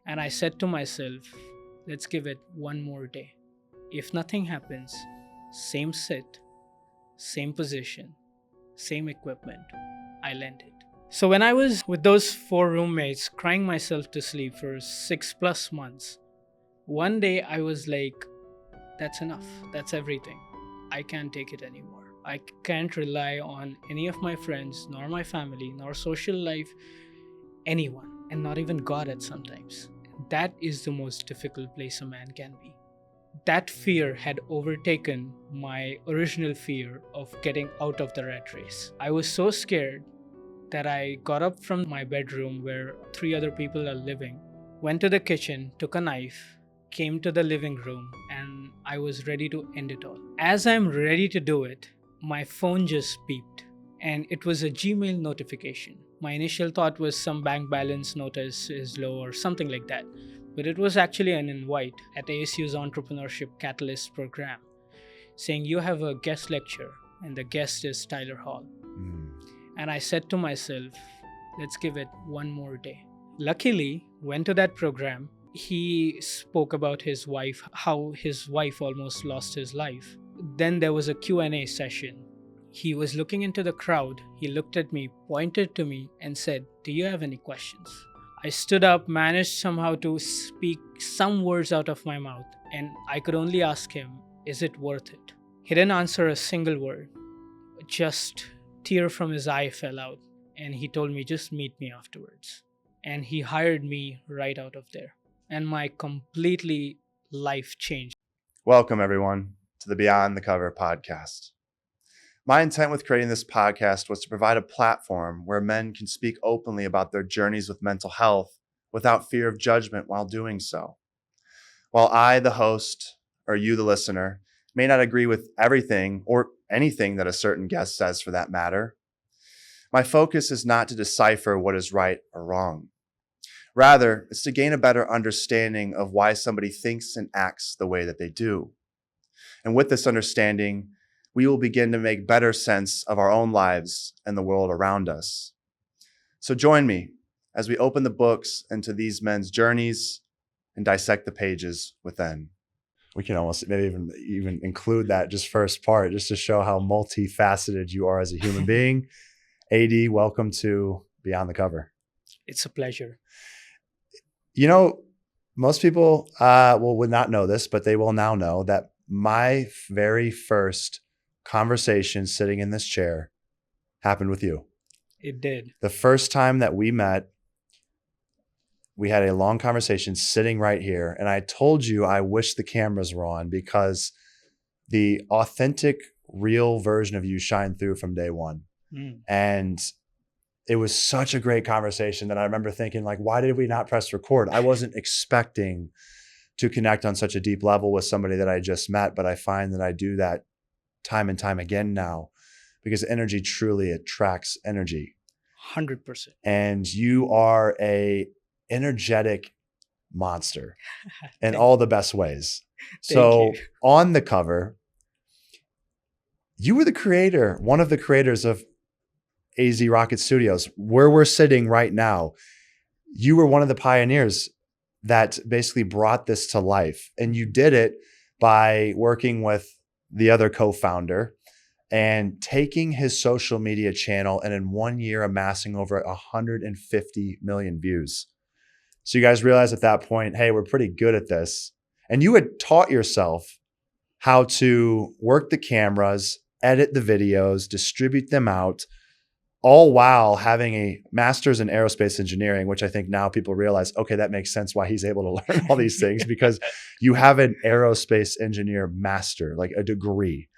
And I said to myself, let's give it one more day. If nothing happens, same sit, same position, same equipment, I'll end it. So when I was with those 4 roommates crying myself to sleep for 6+ months, one day I was like, that's enough. That's everything. I can't take it anymore. I can't rely on any of my friends, nor my family, nor social life, anyone, and not even God at sometimes. That is the most difficult place a man can be. That fear had overtaken my original fear of getting out of the rat race. I was so scared that I got up from my bedroom where 3 other people are living, went to the kitchen, took a knife, came to the living room, and I was ready to end it all. As I'm ready to do it, my phone just beeped, and it was a Gmail notification. My initial thought was some bank balance notice is low or something like that, but it was actually an invite at ASU's Entrepreneurship Catalyst program saying you have a guest lecture and the guest is Tyler Hall. And I said to myself, let's give it one more day. Luckily, went to that program. He spoke about his wife, how his wife almost lost his life. Then there was a Q&A session. He was looking into the crowd. He looked at me, pointed to me, and said, do you have any questions? I stood up, managed somehow to speak some words out of my mouth, and I could only ask him, is it worth it? He didn't answer a single word. Just tear from his eye fell out, and he told me, just meet me afterwards. And he hired me right out of there. And my completely life changed. Welcome, everyone, to the Beyond the Cover podcast. My intent with creating this podcast was to provide a platform where men can speak openly about their journeys with mental health without fear of judgment while doing so. While I, the host, or you, the listener, may not agree with everything or anything that a certain guest says for that matter, my focus is not to decipher what is right or wrong. Rather, it's to gain a better understanding of why somebody thinks and acts the way that they do. And with this understanding, we will begin to make better sense of our own lives and the world around us. So join me as we open the books into these men's journeys and dissect the pages within. We can almost maybe even include that just first part, just to show how multifaceted you are as a human being. AD, welcome to Beyond the Cover. It's a pleasure. You know, most people would not know this, but they will now know that my very first conversation sitting in this chair happened with you. It did. The first time that we met, we had a long conversation sitting right here. And I told you I wish the cameras were on because the authentic, real version of you shined through from day one. And it was such a great conversation that I remember thinking, like, why did we not press record? I wasn't expecting to connect on such a deep level with somebody that I just met, but I find that I do that time and time again now because energy truly attracts energy. 100%. And you are a energetic monster in all the best ways. So on the cover, you were the creator, one of the creators of AZ Rocket Studios, where we're sitting right now. You were one of the pioneers that basically brought this to life. And you did it by working with the other co-founder and taking his social media channel and in 1 year amassing over 150 million views. So you guys realized at that point, hey, we're pretty good at this. And you had taught yourself how to work the cameras, edit the videos, distribute them out, all while having a master's in aerospace engineering, which I think now people realize, okay, that makes sense why he's able to learn all these things because you have an aerospace engineer master, like a degree,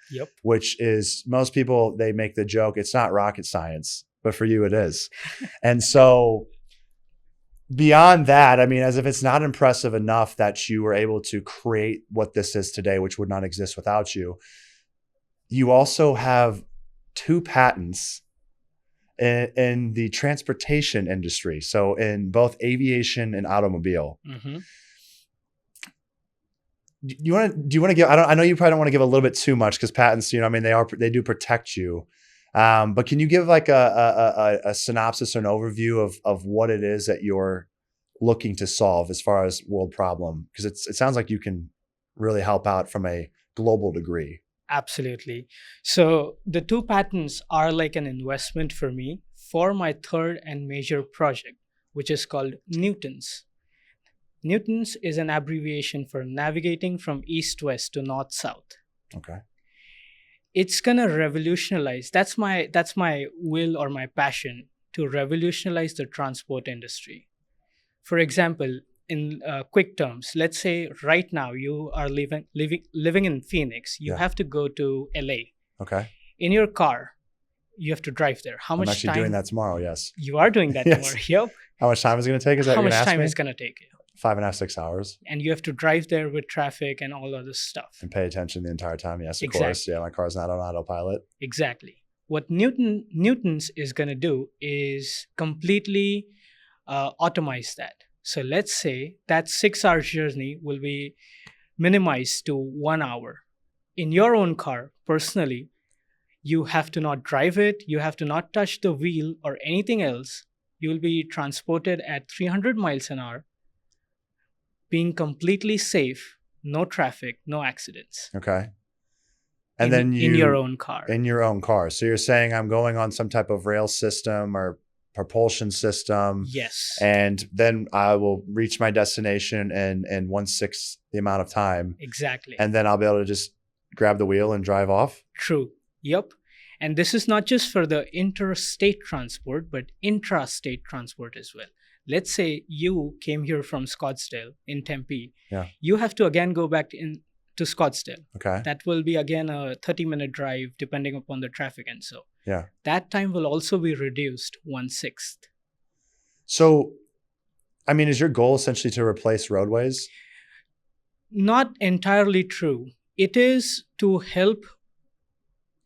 which is most people, they make the joke, it's not rocket science, but for you it is. And so beyond that, I mean, as if it's not impressive enough that you were able to create what this is today, which would not exist without you, you also have 2 patents in the transportation industry. So in both aviation and automobile. Mm-hmm. Do you want to give, I know you probably don't want to give a little bit too much because patents, you know, I mean, they do protect you. But can you give like a synopsis or an overview of what it is that you're looking to solve as far as world problem? Because it sounds like you can really help out from a global degree. Absolutely. So the two patents are like an investment for me for my third and major project, which is called Newtons. Newtons is an abbreviation for navigating from east-west to north-south. Okay. It's gonna revolutionize. That's my will or my passion, to revolutionize the transport industry. For example, in quick terms, let's say right now you are living in Phoenix. You Yeah. have to go to LA. Okay. In your car, you have to drive there. How I'm much actually time? doing that tomorrow. Yes. You are doing that Yes. tomorrow. Yep. How much time is it going to take? Is that How you're much going to ask time me? is gonna take you? 5.5, 6 hours. And you have to drive there with traffic and all other stuff. And pay attention the entire time. Yes, of Exactly. course. Yeah, my car's not on autopilot. Exactly. What Newtons is going to do is completely automate that. So let's say that 6 hour journey will be minimized to 1 hour. In your own car, personally, you have to not drive it, you have to not touch the wheel or anything else. You will be transported at 300 miles an hour, being completely safe, no traffic, no accidents. Okay. And then you in your own car. In your own car. So you're saying I'm going on some type of rail system or propulsion system. Yes. And then I will reach my destination in 1/6 the amount of time. Exactly. And then I'll be able to just grab the wheel and drive off. True. Yep. And this is not just for the interstate transport, but intrastate transport as well. Let's say you came here from Scottsdale in Tempe. Yeah. You have to again go back to Scottsdale. Okay. That will be again a 30-minute drive depending upon the traffic and so. Yeah. That time will also be reduced 1/6. So, I mean, is your goal essentially to replace roadways? Not entirely true. It is to help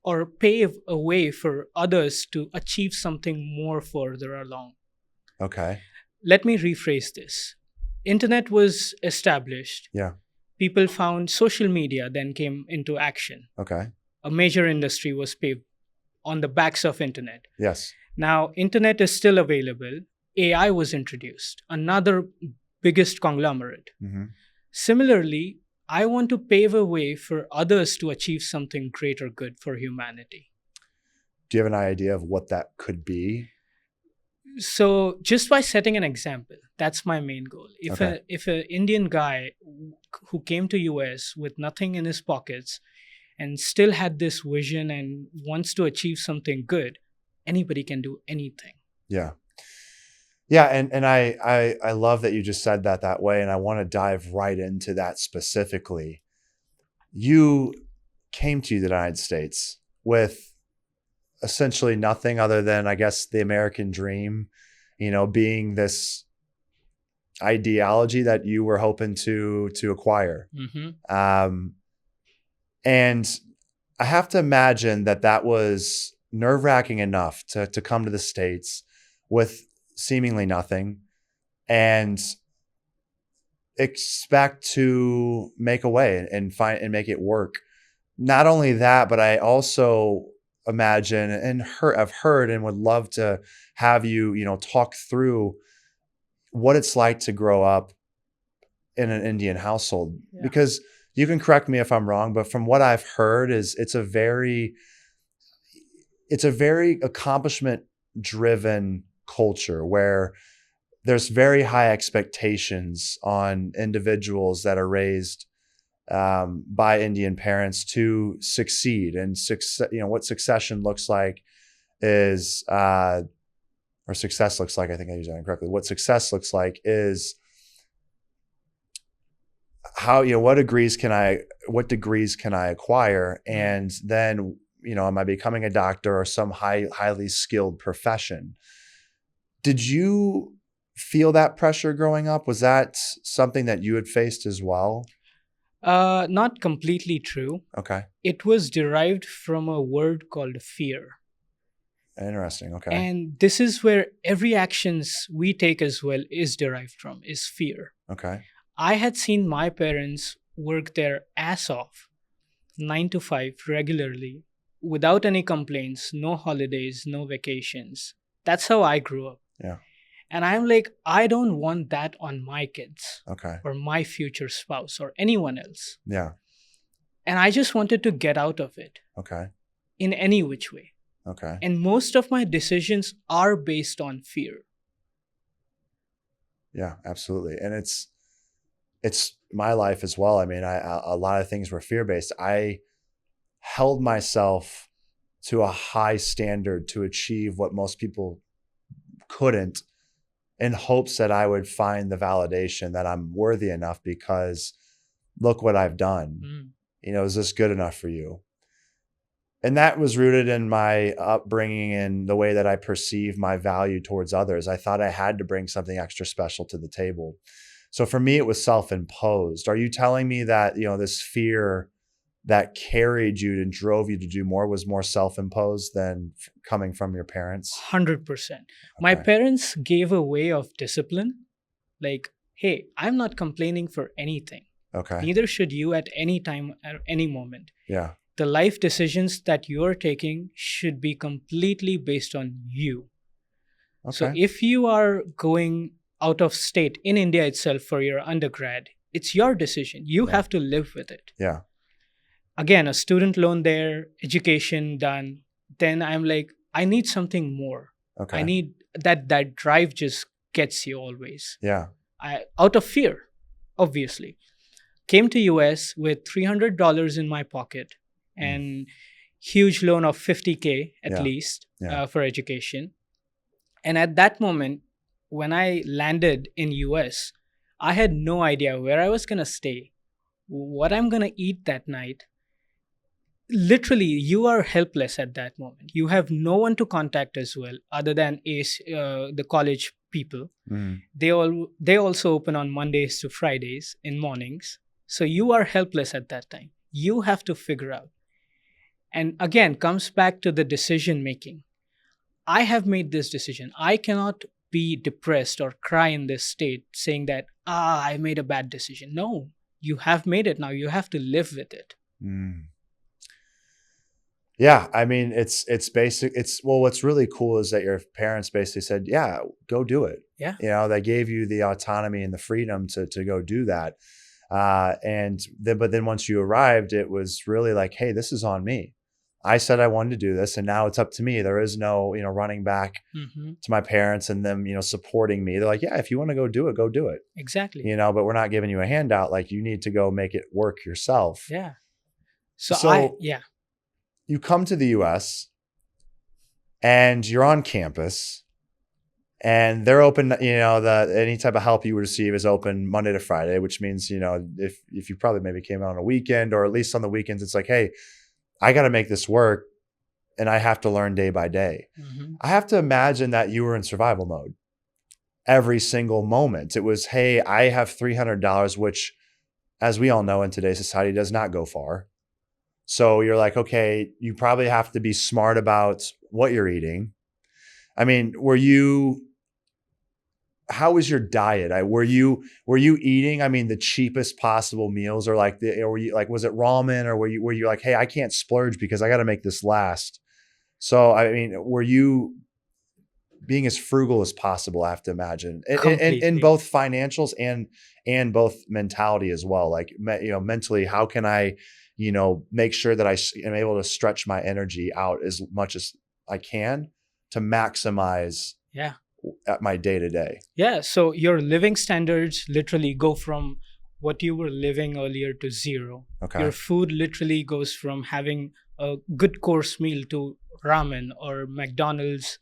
or pave a way for others to achieve something more further along. Okay. Let me rephrase this. Internet was established. Yeah. People found social media, then came into action. Okay. A major industry was paved on the backs of internet. Yes. Now, internet is still available. AI was introduced, another biggest conglomerate. Mm-hmm. Similarly, I want to pave a way for others to achieve something greater good for humanity. Do you have an idea of what that could be? So just by setting an example, that's my main goal. If Okay. if an Indian guy who came to US with nothing in his pockets and still had this vision and wants to achieve something good, anybody can do anything. Yeah. Yeah. And I love that you just said that way. And I want to dive right into that specifically. You came to the United States with essentially nothing other than, I guess, the American dream, being this ideology that you were hoping to acquire. Mm-hmm. And I have to imagine that was nerve-wracking enough to come to the States with seemingly nothing and expect to make a way and make it work. Not only that, but I also imagine and I've heard and would love to have you, talk through what it's like to grow up in an Indian household. Yeah. Because you can correct me if I'm wrong, but from what I've heard is it's a very accomplishment driven culture where there's very high expectations on individuals that are raised by Indian parents to succeed. And what succession looks like is, or success looks like, I think I used that incorrectly. What success looks like is how, what degrees can I acquire? And then, am I becoming a doctor or some highly skilled profession? Did you feel that pressure growing up? Was that something that you had faced as well? Not completely true. Okay. It was derived from a word called fear. Interesting. Okay. And this is where every actions we take as well is derived from, is fear. Okay. I had seen my parents work their ass off 9 to 5 regularly without any complaints, no holidays, no vacations. That's how I grew up. Yeah. And I'm like, I don't want that on my kids Okay. or my future spouse or anyone else. Yeah. And I just wanted to get out of it Okay. in any which way. Okay. And most of my decisions are based on fear. Yeah, absolutely. And it's my life as well. I mean, a lot of things were fear-based. I held myself to a high standard to achieve what most people couldn't, in hopes that I would find the validation that I'm worthy enough, because look what I've done. Is this good enough for you? And that was rooted in my upbringing and the way that I perceive my value towards others. I thought I had to bring something extra special to the table. So for me, it was self-imposed. Are you telling me that, this fear that carried you and drove you to do more was more self-imposed than coming from your parents? 100%. My Okay. parents gave a way of discipline. Like, hey, I'm not complaining for anything. Okay. Neither should you at any time, at any moment. Yeah. The life decisions that you're taking should be completely based on you. Okay. So if you are going out of state in India itself for your undergrad, it's your decision. You Yeah. have to live with it. Yeah. Again, a student loan there, education done. Then I'm like, I need something more. Okay. I need that drive just gets you always. Yeah. Out of fear, obviously. Came to US with $300 in my pocket and huge loan of $50K at Yeah. least Yeah. for education. And at that moment, when I landed in US, I had no idea where I was going to stay, what I'm going to eat that night. Literally, you are helpless at that moment. You have no one to contact as well, other than the college people. Mm. They also open on Mondays to Fridays in mornings. So you are helpless at that time. You have to figure out. And again, comes back to the decision making. I have made this decision. I cannot be depressed or cry in this state saying that, I made a bad decision. No, you have made it now. You have to live with it. Mm. Yeah. I mean, it's basic. What's really cool is that your parents basically said, yeah, go do it. Yeah. They gave you the autonomy and the freedom to go do that. But then once you arrived, it was really like, hey, this is on me. I said I wanted to do this, and now it's up to me. There is no, running back to my parents and them, supporting me. They're like, yeah, if you want to go do it, go do it. Exactly. But we're not giving you a handout. Like, you need to go make it work yourself. Yeah. You come to the US and you're on campus, and they're open, any type of help you would receive is open Monday to Friday, which means, if you probably maybe came out on a weekend, or at least on the weekends, it's like, hey, I got to make this work, and I have to learn day by day. I have to imagine that you were in survival mode every single moment. It was, hey, I have $300, which, as we all know in today's society, does not go far. So you're like, okay, you probably have to be smart about what you're eating. I mean, how was your diet? Were you eating, the cheapest possible meals, or were you like, was it ramen, or were you like, hey, I can't splurge because I got to make this last? So, were you being as frugal as possible? I have to imagine in both financials and both mentality as well. Like, mentally, how can I, make sure that I am able to stretch my energy out as much as I can to maximize at my day to day. Yeah. So your living standards literally go from what you were living earlier to zero. Okay. Your food literally goes from having a good course meal to ramen or McDonald's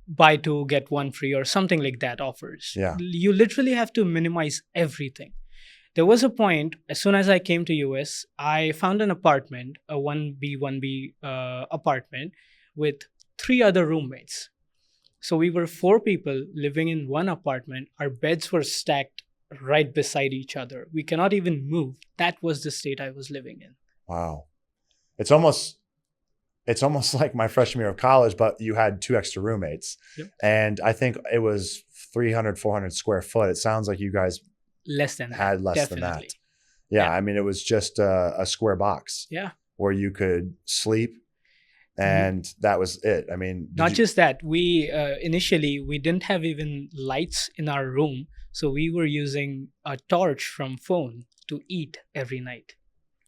buy two, get one free or something like that offers. Yeah. You literally have to minimize everything. There was a point, as soon as I came to US, I found an apartment, a 1B apartment with 3 other roommates. So we were 4 people living in one apartment. Our beds were stacked right beside each other. We cannot even move. That was the state I was living in. Wow. It's almost like my freshman year of college, but you had 2 extra roommates. Yep. And I think it was 300, 400 square foot. It sounds like you guys had less than that. Yeah. It was just a square box. Yeah. Where you could sleep And that was it. I mean, Not just that, we initially we didn't have even lights in our room, so we were using a torch from phone to eat every night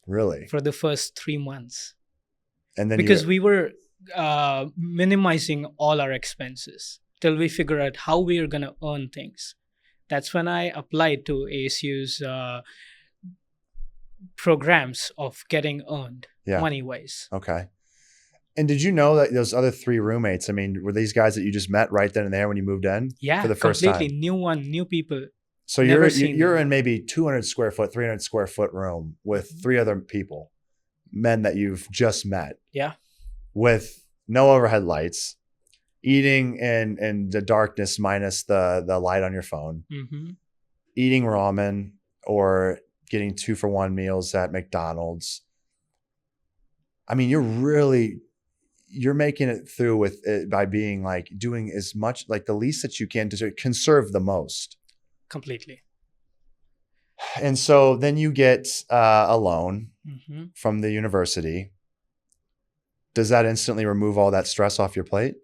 really? for the first 3 months, And then because we were minimizing all our expenses till we figure out how we are going to earn things. That's when I applied to ASU's programs of getting earned money wise. Okay. And did you know that those other 3 roommates, I mean, were these guys that you just met right then and there when you moved in? Yeah, for the first completely time? new people. So you're in maybe 200 square foot, 300 square foot room with 3 other people, men that you've just met. Yeah. With no overhead lights, eating in the darkness minus the light on your phone, eating ramen or getting 2-for-1 meals at McDonald's. I mean, you're making it through with it by being like doing as much, like the least that you can to conserve the most. Completely. And so then you get a loan from the university. Does that instantly remove all that stress off your plate?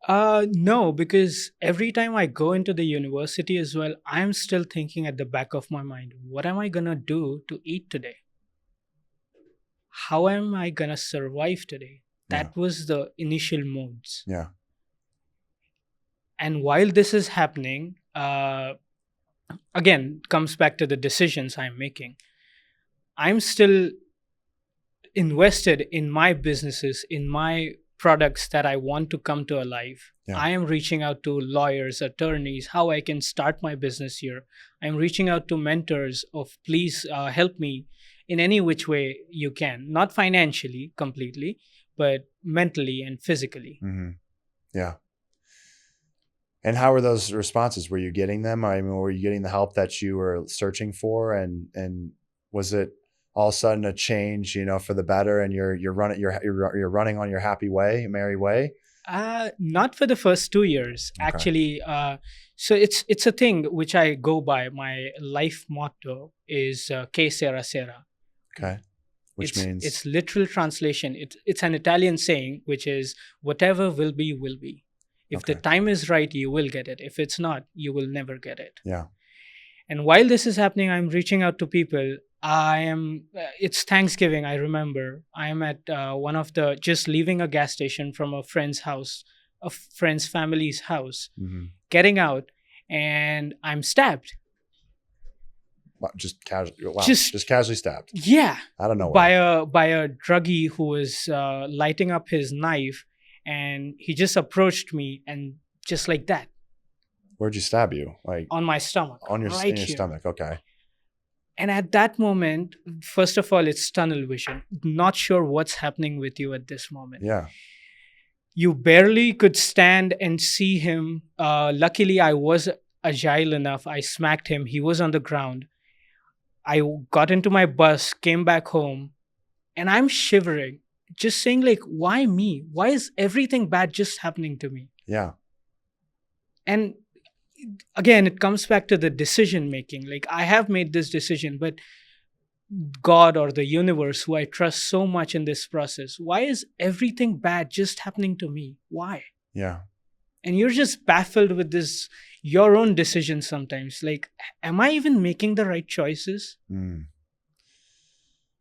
No, because every time I go into the university as well, I'm still thinking at the back of my mind, what am I going to do to eat today? How am I going to survive today? That was the initial modes. Yeah. And while this is happening, again, comes back to the decisions I'm making. I'm still invested in my businesses, in my products that I want to come to alive. Yeah. I am reaching out to lawyers, attorneys, how I can start my business here. I'm reaching out to mentors of please help me in any which way you can. Not financially completely, but mentally and physically. Yeah. And how were those responses? Were you getting them? I mean, were you getting the help that you were searching for? And was it all of a sudden a change, for the better, and you're running on your happy way, merry way? Not for the first 2 years, actually. So it's a thing which I go by. My life motto is "Que sera sera." Okay, which means it's literal translation. It's an Italian saying, which is whatever will be will be. If the time is right, you will get it. If it's not, you will never get it. Yeah. And while this is happening, I'm reaching out to people. It's Thanksgiving, I remember. I am at just leaving a gas station from a friend's house, a friend's family's house, getting out, and I'm stabbed. Just casually, just casually stabbed. Yeah. I don't know. By a druggie who was lighting up his knife, and he just approached me, and just like that. Where'd you stab you? Like on my stomach. In your here. stomach. Okay. And at that moment, first of all, it's tunnel vision. Not sure what's happening with you at this moment. Yeah. You barely could stand and see him. Luckily, I was agile enough. I smacked him. He was on the ground. I got into my bus, came back home, and I'm shivering, just saying like, why me? Why is everything bad just happening to me? Yeah. And again, it comes back to the decision making. Like, I have made this decision, but God or the universe, who I trust so much in this process, why is everything bad just happening to me? Why? Yeah. And you're just baffled with this, your own decisions sometimes. Like, am I even making the right choices?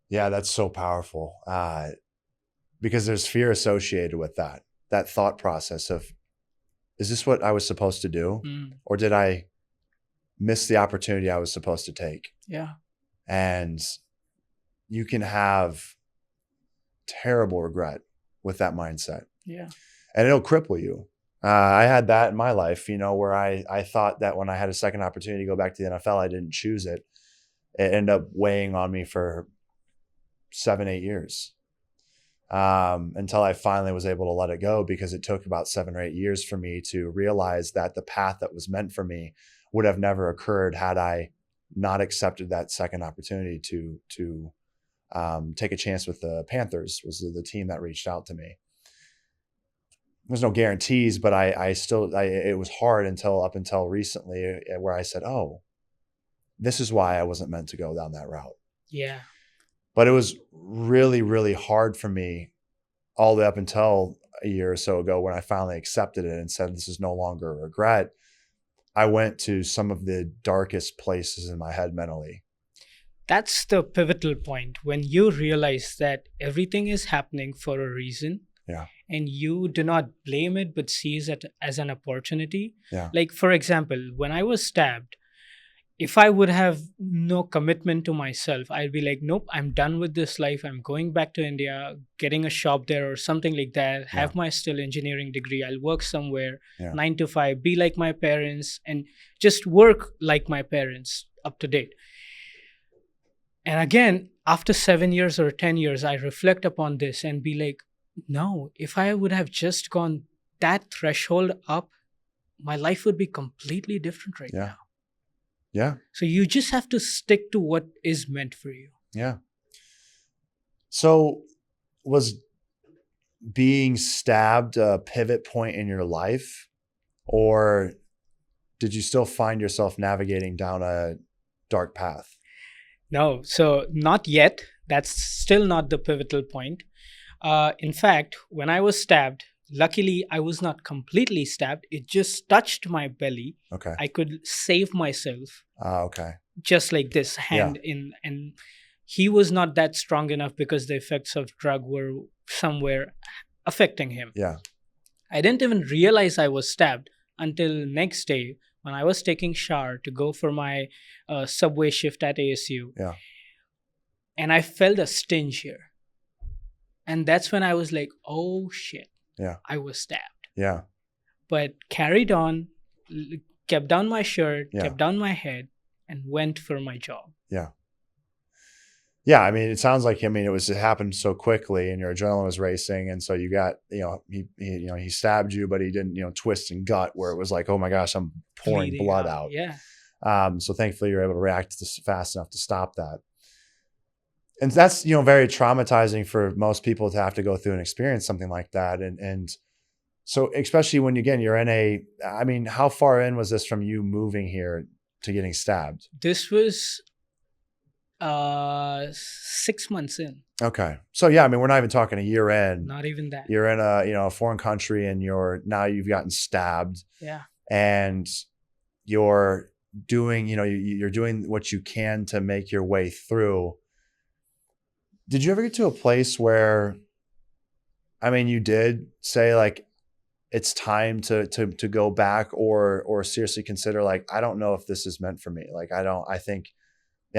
Yeah, that's so powerful. Because there's fear associated with that thought process of, is this what I was supposed to do? Or did I miss the opportunity I was supposed to take? Yeah. And you can have terrible regret with that mindset. Yeah. And it'll cripple you. I had that in my life, where I thought that when I had a second opportunity to go back to the NFL, I didn't choose it. It ended up weighing on me for 7-8 years. Until I finally was able to let it go, because it took about 7 or 8 years for me to realize that the path that was meant for me would have never occurred had I not accepted that second opportunity to take a chance with the Panthers. Was the team that reached out to me. There's no guarantees, but it was hard up until recently, where I said, oh, this is why I wasn't meant to go down that route. Yeah. But it was really, really hard for me all the way up until a year or so ago when I finally accepted it and said, this is no longer a regret, I went to some of the darkest places in my head mentally. That's the pivotal point when you realize that everything is happening for a reason. Yeah. And you do not blame it, but sees it as an opportunity. Yeah. Like, for example, when I was stabbed, if I would have no commitment to myself, I'd be like, nope, I'm done with this life. I'm going back to India, getting a shop there or something like that, have my still engineering degree. I'll work somewhere, 9 to 5, be like my parents, and just work like my parents up to date. And again, after 7 years or 10 years, I reflect upon this and be like, no, if I would have just gone that threshold up, my life would be completely different right now. Yeah. So you just have to stick to what is meant for you. Yeah. So was being stabbed a pivot point in your life, or did you still find yourself navigating down a dark path? No, so not yet. That's still not the pivotal point. In fact, when I was stabbed, luckily I was not completely stabbed. It just touched my belly. Okay. I could save myself. Okay. Just like this hand in, and he was not that strong enough because the effects of drug were somewhere affecting him. Yeah. I didn't even realize I was stabbed until next day when I was taking shower to go for my subway shift at ASU. Yeah. And I felt a sting here. And that's when I was like, oh shit. Yeah. I was stabbed. Yeah. But carried on, kept down my shirt, Yeah. kept down my head, and went for my job. Yeah. Yeah. I mean, it sounds like, it happened so quickly and your adrenaline was racing. And so you got, he stabbed you, but he didn't, twist and gut where it was like, oh my gosh, I'm pouring Bleeding blood out. Yeah. So thankfully you're able to react fast enough to stop that. And that's, very traumatizing for most people to have to go through and experience something like that. And so especially when, again, you're in how far in was this from you moving here to getting stabbed? This was 6 months in. Okay. So yeah, we're not even talking a year in. Not even that. You're in a foreign country and now you've gotten stabbed. Yeah. And you're doing, you're doing what you can to make your way through. Did you ever get to a place where, you did say like, it's time to go back or seriously consider like, I don't know if this is meant for me. Like, I think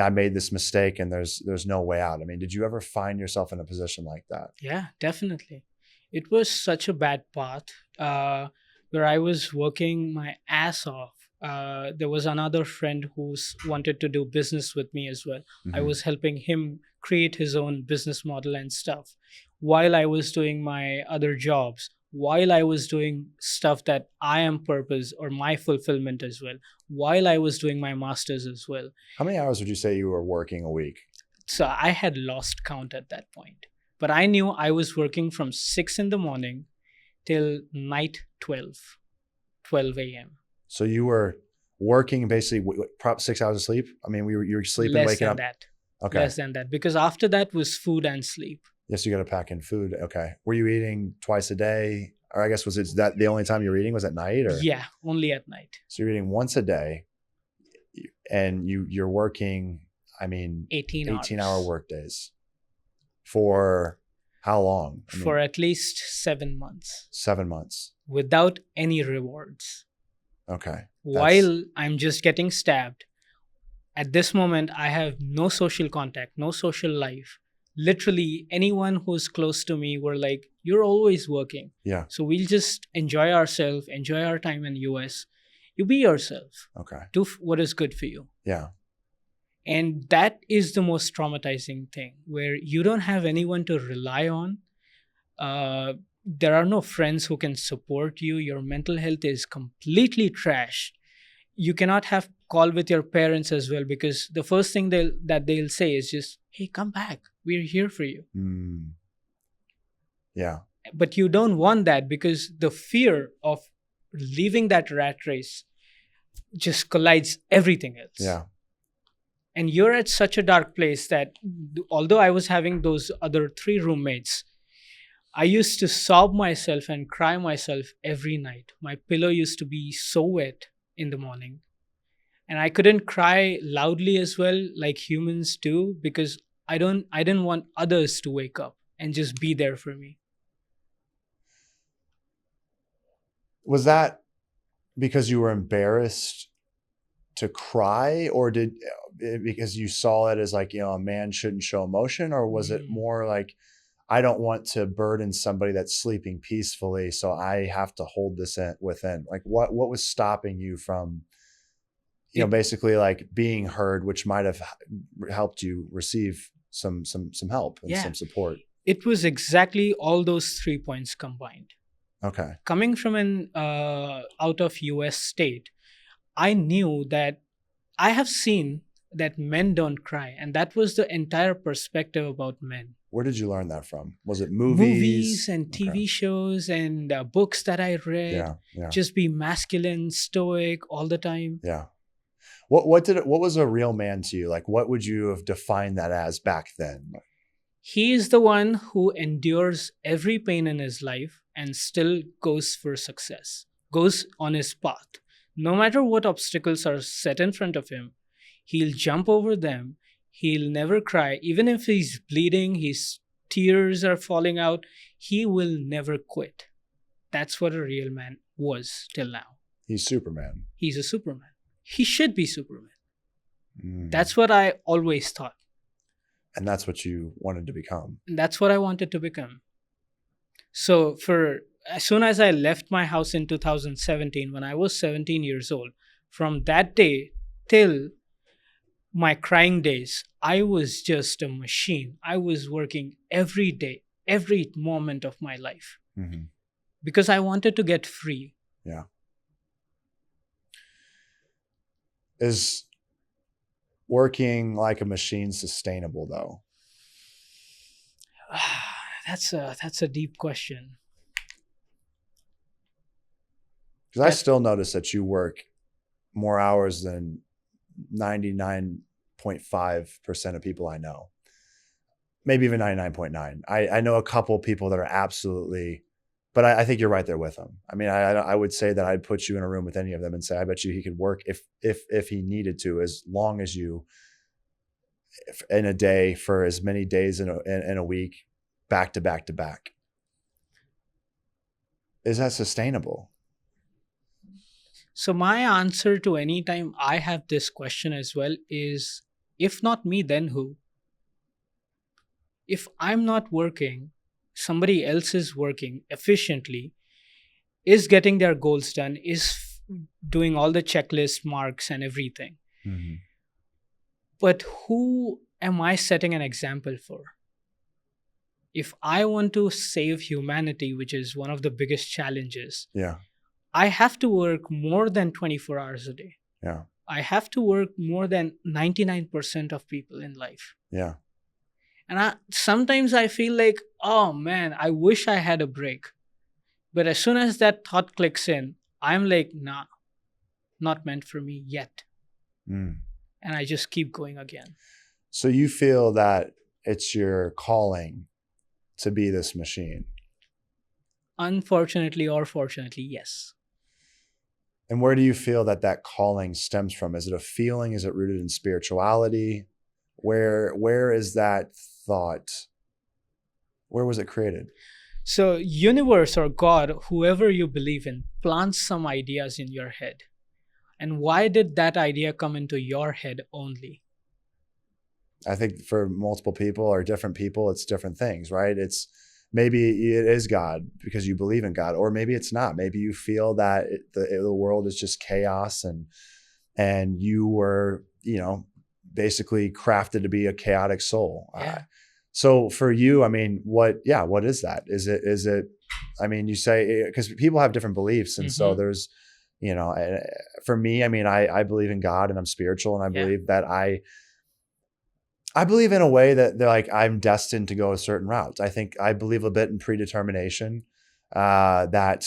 I made this mistake and there's no way out. Did you ever find yourself in a position like that? Yeah, definitely. It was such a bad path where I was working my ass off. There was another friend who wanted to do business with me as well. Mm-hmm. I was helping him create his own business model and stuff while I was doing my other jobs, while I was doing stuff that I am purpose or my fulfillment as well, while I was doing my master's as well. How many hours would you say you were working a week? So I had lost count at that point, but I knew I was working from 6 in the morning till night 12 a.m. So you were working basically 6 hours of sleep? you were sleeping, Less waking than up? that. Okay. Less than that, because after that was food and sleep. Yes, you got to pack in food. Okay. Were you eating twice a day? Or I guess was it that the only time you were eating was at night? Or? Yeah, only at night. So you're eating once a day and you're working, 18-hour work days. For how long? For at least 7 months. 7 months. Without any rewards. Okay. While I'm just getting stabbed. At this moment, I have no social contact, no social life. Literally, anyone who's close to me were like, you're always working. Yeah. So we'll just enjoy ourselves, enjoy our time in US. You be yourself. Okay. Do what is good for you. Yeah. And that is the most traumatizing thing, where you don't have anyone to rely on. There are no friends who can support you. Your mental health is completely trashed. You cannot have call with your parents as well, because the first thing they'll say is just, hey, come back. We're here for you. Yeah. But you don't want that, because the fear of leaving that rat race just collides everything else. Yeah. And you're at such a dark place that although I was having those other 3 roommates, I used to sob myself and cry myself every night. My pillow used to be so wet in the morning. And I couldn't cry loudly as well like humans do because I didn't want others to wake up and just be there for me. Was that because you were embarrassed to cry, or did because you saw it as like, a man shouldn't show emotion, or was it more like, I don't want to burden somebody that's sleeping peacefully, so I have to hold this in within? Like what was stopping you from, basically like being heard, which might have helped you receive some help and some support? It was exactly all those 3 points combined. Okay. Coming from an out of US state, I knew that I have seen that men don't cry, and that was the entire perspective about men. Where did you learn that from? Was it movies? Movies and TV shows and books that I read. Yeah. Just be masculine, stoic all the time. Yeah. What was a real man to you? Like, what would you have defined that as back then? He is the one who endures every pain in his life and still goes for success, goes on his path. No matter what obstacles are set in front of him, he'll jump over them. He'll never cry. Even if he's bleeding, his tears are falling out, he will never quit. That's what a real man was till now. He's Superman. He's a Superman. He should be Superman. That's what I always thought. And that's what you wanted to become. And that's what I wanted to become. So as soon as I left my house in 2017, when I was 17 years old, from that day till my crying days, I was just a machine. I was working every day, every moment of my life, because I wanted to get free. Yeah. Is working like a machine sustainable though? That's a deep question. Because I still notice that you work more hours than 99.5% of people I know. Maybe even 99.9. I know a couple of people that are absolutely, but I think you're right there with them. I mean, I would say that I'd put you in a room with any of them and say, I bet you he could work if he needed to, as long as you, in a day, for as many days in a week, back to back to back. Is that sustainable? So my answer to any time I have this question as well is, if not me, then who? If I'm not working, somebody else is working efficiently, is getting their goals done, is doing all the checklist marks and everything. But who am I setting an example for? If I want to save humanity, which is one of the biggest challenges, I have to work more than 24 hours a day. Yeah. I have to work more than 99% of people in life. Yeah. And sometimes I feel like, oh man, I wish I had a break. But as soon as that thought clicks in, I'm like, nah, not meant for me yet. And I just keep going again. So you feel that it's your calling to be this machine? Unfortunately or fortunately, yes. And where do you feel that calling stems from? Is it a feeling? Is it rooted in spirituality? Where is that thought? Where was it created? So universe or God, whoever you believe in, plants some ideas in your head. And why did that idea come into your head only? I think for multiple people or different people, it's different things, right? It's maybe it is God because you believe in God, or maybe it's not. Maybe you feel that the world is just chaos and you were, basically crafted to be a chaotic soul. Yeah. So for you, I mean, what is that? Is it, I mean, you say, because people have different beliefs. And so there's, for me, I mean, I believe in God and I'm spiritual, and I believe that I believe in a way that they're like, I'm destined to go a certain route. I believe a bit in predetermination, that,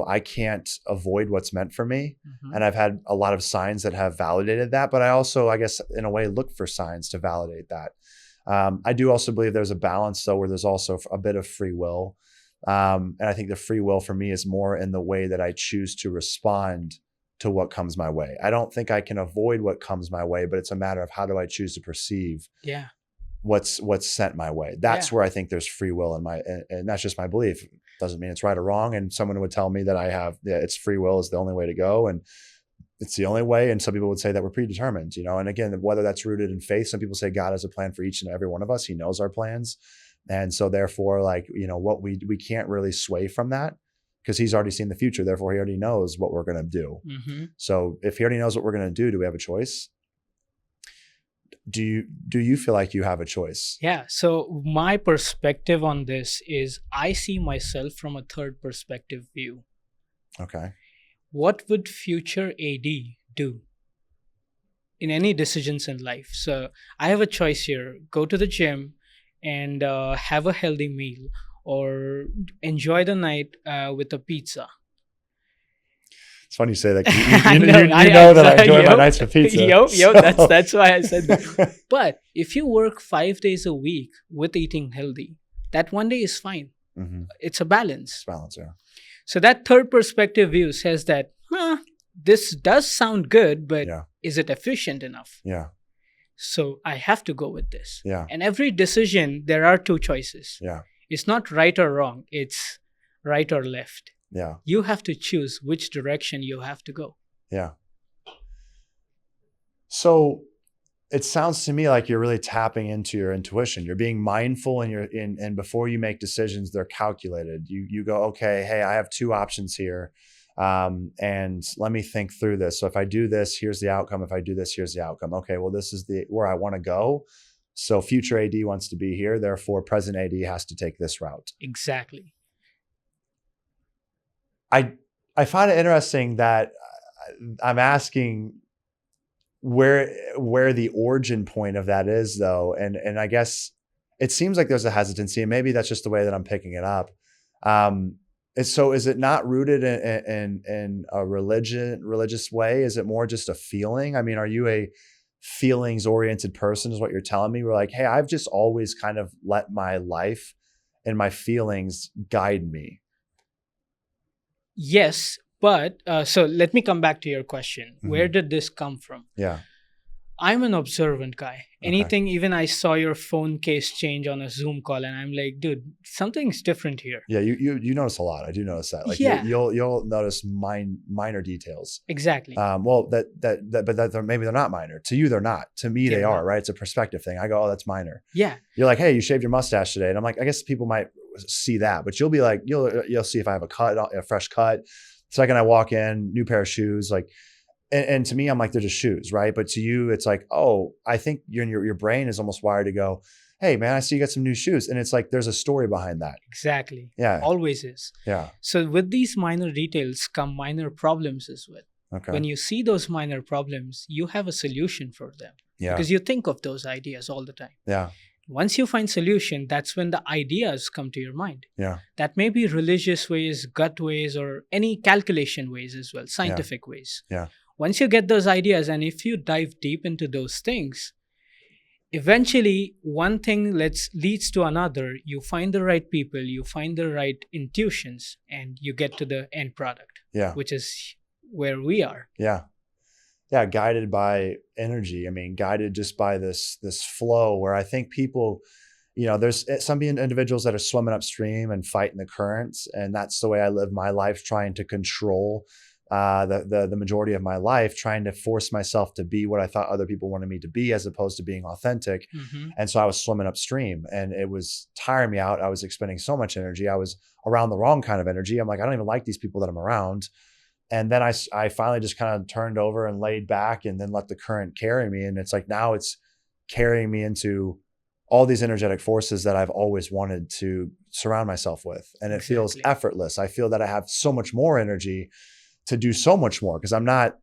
I can't avoid what's meant for me. And I've had a lot of signs that have validated that, but I also, I guess, in a way, look for signs to validate that. I do also believe there's a balance though, where there's also a bit of free will. And I think the free will for me is more in the way that I choose to respond to what comes my way. I don't think I can avoid what comes my way, but it's a matter of how do I choose to perceive what's sent my way. That's where I think there's free will in my, and that's just my belief. Doesn't mean it's right or wrong. And someone would tell me that it's free will is the only way to go. And it's the only way. And some people would say that we're predetermined, and again, whether that's rooted in faith, some people say God has a plan for each and every one of us. He knows our plans. And so therefore, what we can't really sway from that because he's already seen the future. Therefore, he already knows what we're going to do. Mm-hmm. So if he already knows what we're going to do we have a choice? Do you feel like you have a choice? Yeah. So my perspective on this is I see myself from a third perspective view. Okay. What would future AD do in any decisions in life? So I have a choice here. Go to the gym and have a healthy meal or enjoy the night with a pizza. It's funny you say that. You know that I enjoy my nights with pizza. That's why I said that. But if you work 5 days a week with eating healthy, that one day is fine. Mm-hmm. It's a balance. It's balance, yeah. So that third perspective view says that, this does sound good, but is it efficient enough? Yeah. So I have to go with this. Yeah. And every decision, there are two choices. Yeah. It's not right or wrong. It's right or left. Yeah. You have to choose which direction you have to go. Yeah. So it sounds to me like you're really tapping into your intuition. You're being mindful and before you make decisions, they're calculated. You go, okay, hey, I have two options here. And let me think through this. So if I do this, here's the outcome. If I do this, here's the outcome. Okay, well, this is where I want to go. So future AD wants to be here. Therefore, present AD has to take this route. Exactly. I find it interesting that I'm asking where the origin point of that is, though. And I guess it seems like there's a hesitancy, and maybe that's just the way that I'm picking it up. So is it not rooted in a religious way? Is it more just a feeling? I mean, are you a feelings oriented person is what you're telling me? We're like, hey, I've just always kind of let my life and my feelings guide me. Yes, but so let me come back to your question. Mm-hmm. Where did this come from? Yeah. I'm an observant guy. Anything, even I saw your phone case change on a Zoom call and I'm like, dude, something's different here. Yeah, you notice a lot. I do notice that. Like you'll notice minor details. Exactly. Well, but maybe they're not minor. To you, they're not. To me, they are, right? It's a perspective thing. I go, oh, that's minor. Yeah. You're like, hey, you shaved your mustache today. And I'm like, I guess people might see that, but you'll be like, you'll see if I have a fresh cut. Second I walk in, new pair of shoes, like, and to me, I'm like, they're just shoes, right? But to you, it's like, oh, I think your brain is almost wired to go, hey, man, I see you got some new shoes. And it's like, there's a story behind that. Exactly. Yeah. Always is. Yeah. So with these minor details come minor problems as well. Okay. When you see those minor problems, you have a solution for them. Yeah. Because you think of those ideas all the time. Yeah. Once you find solution, that's when the ideas come to your mind. Yeah. That may be religious ways, gut ways, or any calculation ways as well, scientific ways. Yeah. Once you get those ideas, and if you dive deep into those things, eventually one thing leads to another. You find the right people, you find the right intuitions, and you get to the end product, which is where we are. Yeah. Yeah. Guided by energy. I mean, guided just by this flow where I think people, there's some individuals that are swimming upstream and fighting the currents. And that's the way I live my life, trying to control the majority of my life, trying to force myself to be what I thought other people wanted me to be, as opposed to being authentic. Mm-hmm. And so I was swimming upstream, and it was tiring me out. I was expending so much energy. I was around the wrong kind of energy. I'm like, I don't even like these people that I'm around. And then I finally just kind of turned over and laid back and then let the current carry me. And it's like, now it's carrying me into all these energetic forces that I've always wanted to surround myself with. And it feels effortless. I feel that I have so much more energy to do so much more, because I'm not,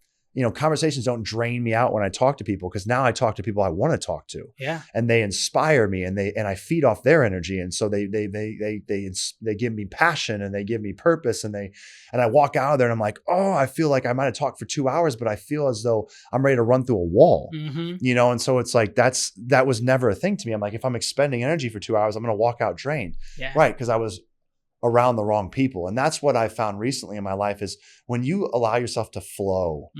conversations don't drain me out when I talk to people, because now I talk to people I want to talk to. Yeah. And they inspire me, and I feed off their energy. And so they give me passion, and they give me purpose, and I walk out of there and I'm like, oh, I feel like I might have talked for 2 hours, but I feel as though I'm ready to run through a wall. Mm-hmm. And so it's like, that was never a thing to me. I'm like, if I'm expending energy for 2 hours, I'm going to walk out drained. Yeah. Right. Because I was around the wrong people. And that's what I found recently in my life is when you allow yourself to flow,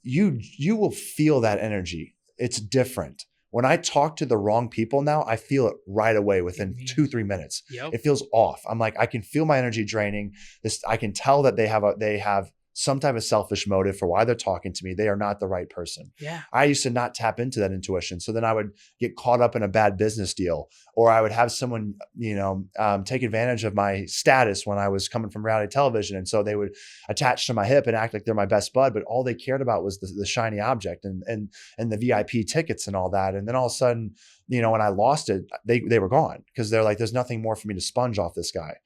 you will feel that energy. It's different. When I talk to the wrong people now, I feel it right away within 2-3 minutes. Yep. It feels off. I'm like, I can feel my energy draining. I can tell that they have some type of selfish motive for why they're talking to me. They are not the right person. Yeah. I used to not tap into that intuition. So then I would get caught up in a bad business deal, or I would have someone, take advantage of my status when I was coming from reality television. And so they would attach to my hip and act like they're my best bud, but all they cared about was the shiny object and the VIP tickets and all that. And then all of a sudden, when I lost it, they were gone because they're like, there's nothing more for me to sponge off this guy.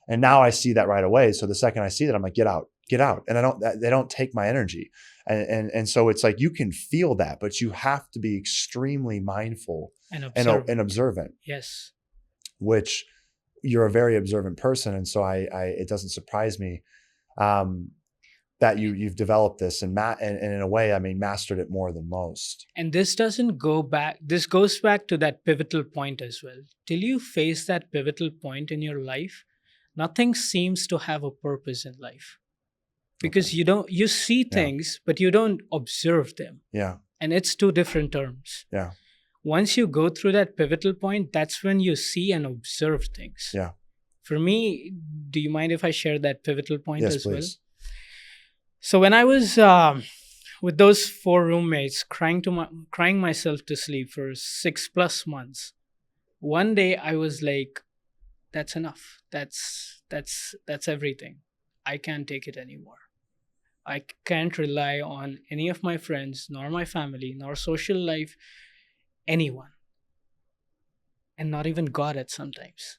And now I see that right away. So the second I see that, I'm like, get out. And they don't take my energy. And so it's like, you can feel that, but you have to be extremely mindful and observant. Yes. Which you're a very observant person. And so it doesn't surprise me, that you've developed this and in a way, mastered it more than most. And this goes back to that pivotal point as well. Till you face that pivotal point in your life, nothing seems to have a purpose in life. Because you see things, but you don't observe them. Yeah. And it's two different terms. Yeah. Once you go through that pivotal point, that's when you see and observe things. Yeah. For me, do you mind if I share that pivotal point as please. well? So when I was with those 4 roommates, crying myself to sleep for 6+ months, one day I was like, that's enough. That's everything. I can't take it anymore. I can't rely on any of my friends, nor my family, nor social life, anyone. And not even God at sometimes.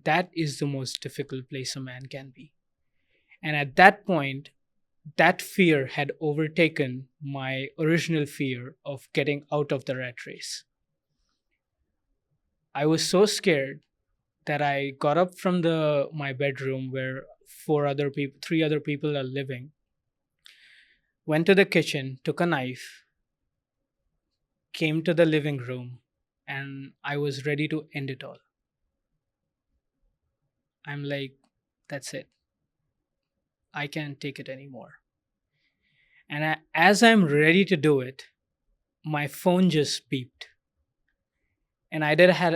That is the most difficult place a man can be. And at that point, that fear had overtaken my original fear of getting out of the rat race. I was so scared that I got up from my bedroom where 3 other people are living, went to the kitchen, took a knife, came to the living room, and I was ready to end it all. I'm like, that's it. I can't take it anymore. And as I'm ready to do it, my phone just beeped. And I didn't have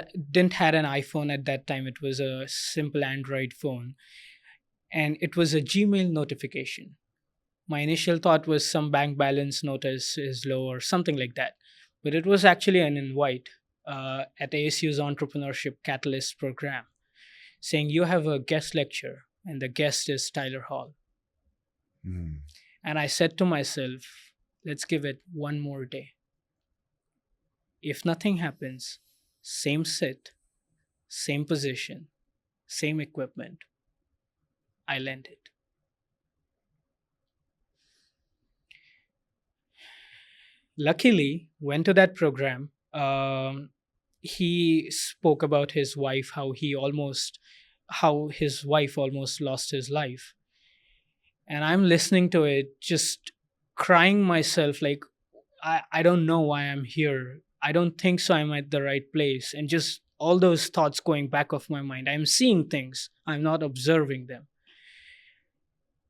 an iPhone at that time. It was a simple Android phone. And it was a Gmail notification. My initial thought was some bank balance notice is low or something like that. But it was actually an invite at ASU's Entrepreneurship Catalyst program saying you have a guest lecture and the guest is Tyler Hall. And I said to myself, let's give it one more day. If nothing happens, same sit, same position, same equipment, I lend it. Luckily, went to that program. He spoke about his wife, how his wife almost lost his life. And I'm listening to it, just crying myself like, I don't know why I'm here. I don't think so I'm at the right place. And just all those thoughts going back of my mind. I'm seeing things. I'm not observing them.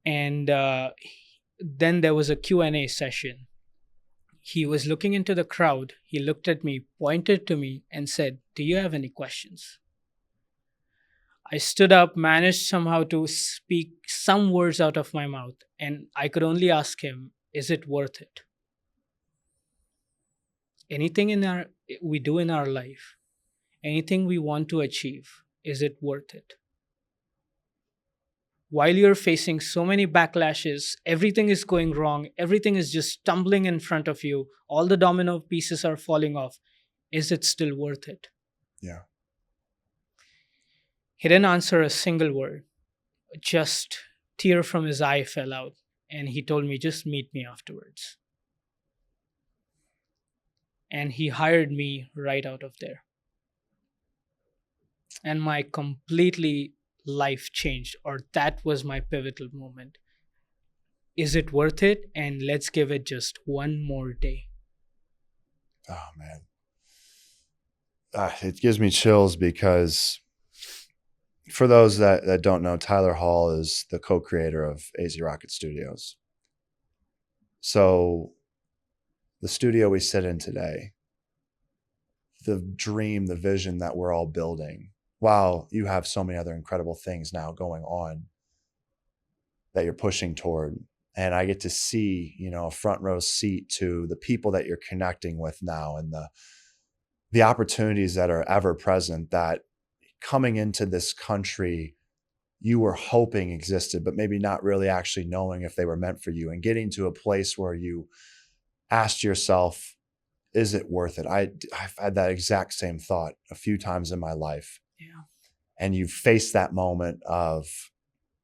And then there was a Q&A session. He was looking into the crowd. He looked at me, pointed to me, and said, do you have any questions? I stood up, managed somehow to speak some words out of my mouth, and I could only ask him, is it worth it? Anything we do in our life, anything we want to achieve, is it worth it? While you're facing so many backlashes, everything is going wrong, everything is just stumbling in front of you, all the domino pieces are falling off, is it still worth it? Yeah. He didn't answer a single word. Just tear from his eye fell out. And he told me, just meet me afterwards. And he hired me right out of there. And my completely life changed, or that was my pivotal moment. Is it worth it? And let's give it just one more day. Oh, man. It gives me chills because For those that don't know, Tyler Hall is the co-creator of AZ Rocket Studios. So the studio we sit in today, the dream, the vision that we're all building, while you have so many other incredible things now going on that you're pushing toward. And I get to see, a front row seat to the people that you're connecting with now, and the opportunities that are ever present that coming into this country you were hoping existed, but maybe not really actually knowing if they were meant for you, and getting to a place where you asked yourself, is it worth it? I've had that exact same thought a few times in my life. Yeah. And you face that moment of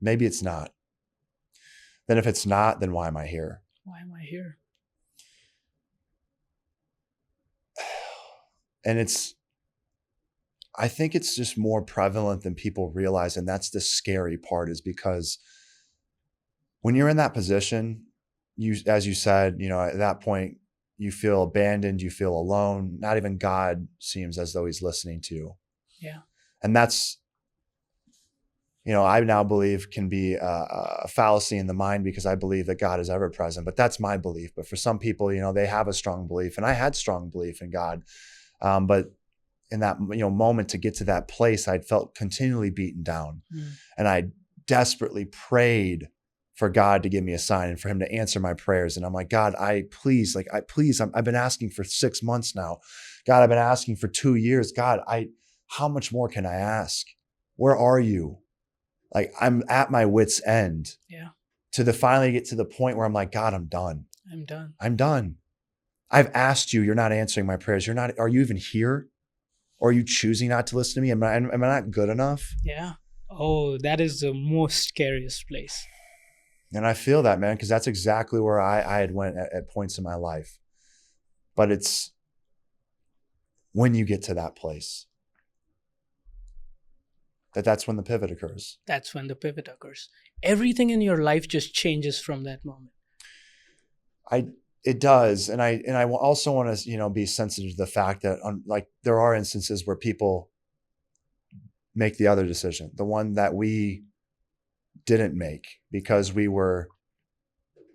maybe it's not. Then if it's not, then why am I here? Why am I here? And I think it's just more prevalent than people realize. And that's the scary part, is because when you're in that position, as you said, at that point, you feel abandoned, you feel alone. Not even God seems as though he's listening to you. Yeah. And that's, I now believe can be a fallacy in the mind, because I believe that God is ever present, but that's my belief. But for some people, they have a strong belief, and I had strong belief in God. But in that, moment to get to that place, I'd felt continually beaten down. And I desperately prayed for God to give me a sign and for him to answer my prayers. And I'm like, God, I've been asking for 6 months now. God, I've been asking for 2 years. God, how much more can I ask? Where are you? Like, I'm at my wit's end. Yeah. To finally get to the point where I'm like, God, I'm done. I'm done. I've asked you, you're not answering my prayers. Are you even here? Or are you choosing not to listen to me? Am I not good enough? Yeah. Oh, that is the most scariest place. And I feel that, man, because that's exactly where I had went at points in my life. But it's when you get to that place, that's when the pivot occurs. That's when the pivot occurs. Everything in your life just changes from that moment. It does. And I also want to, be sensitive to the fact that there are instances where people make the other decision, the one that we didn't make because we were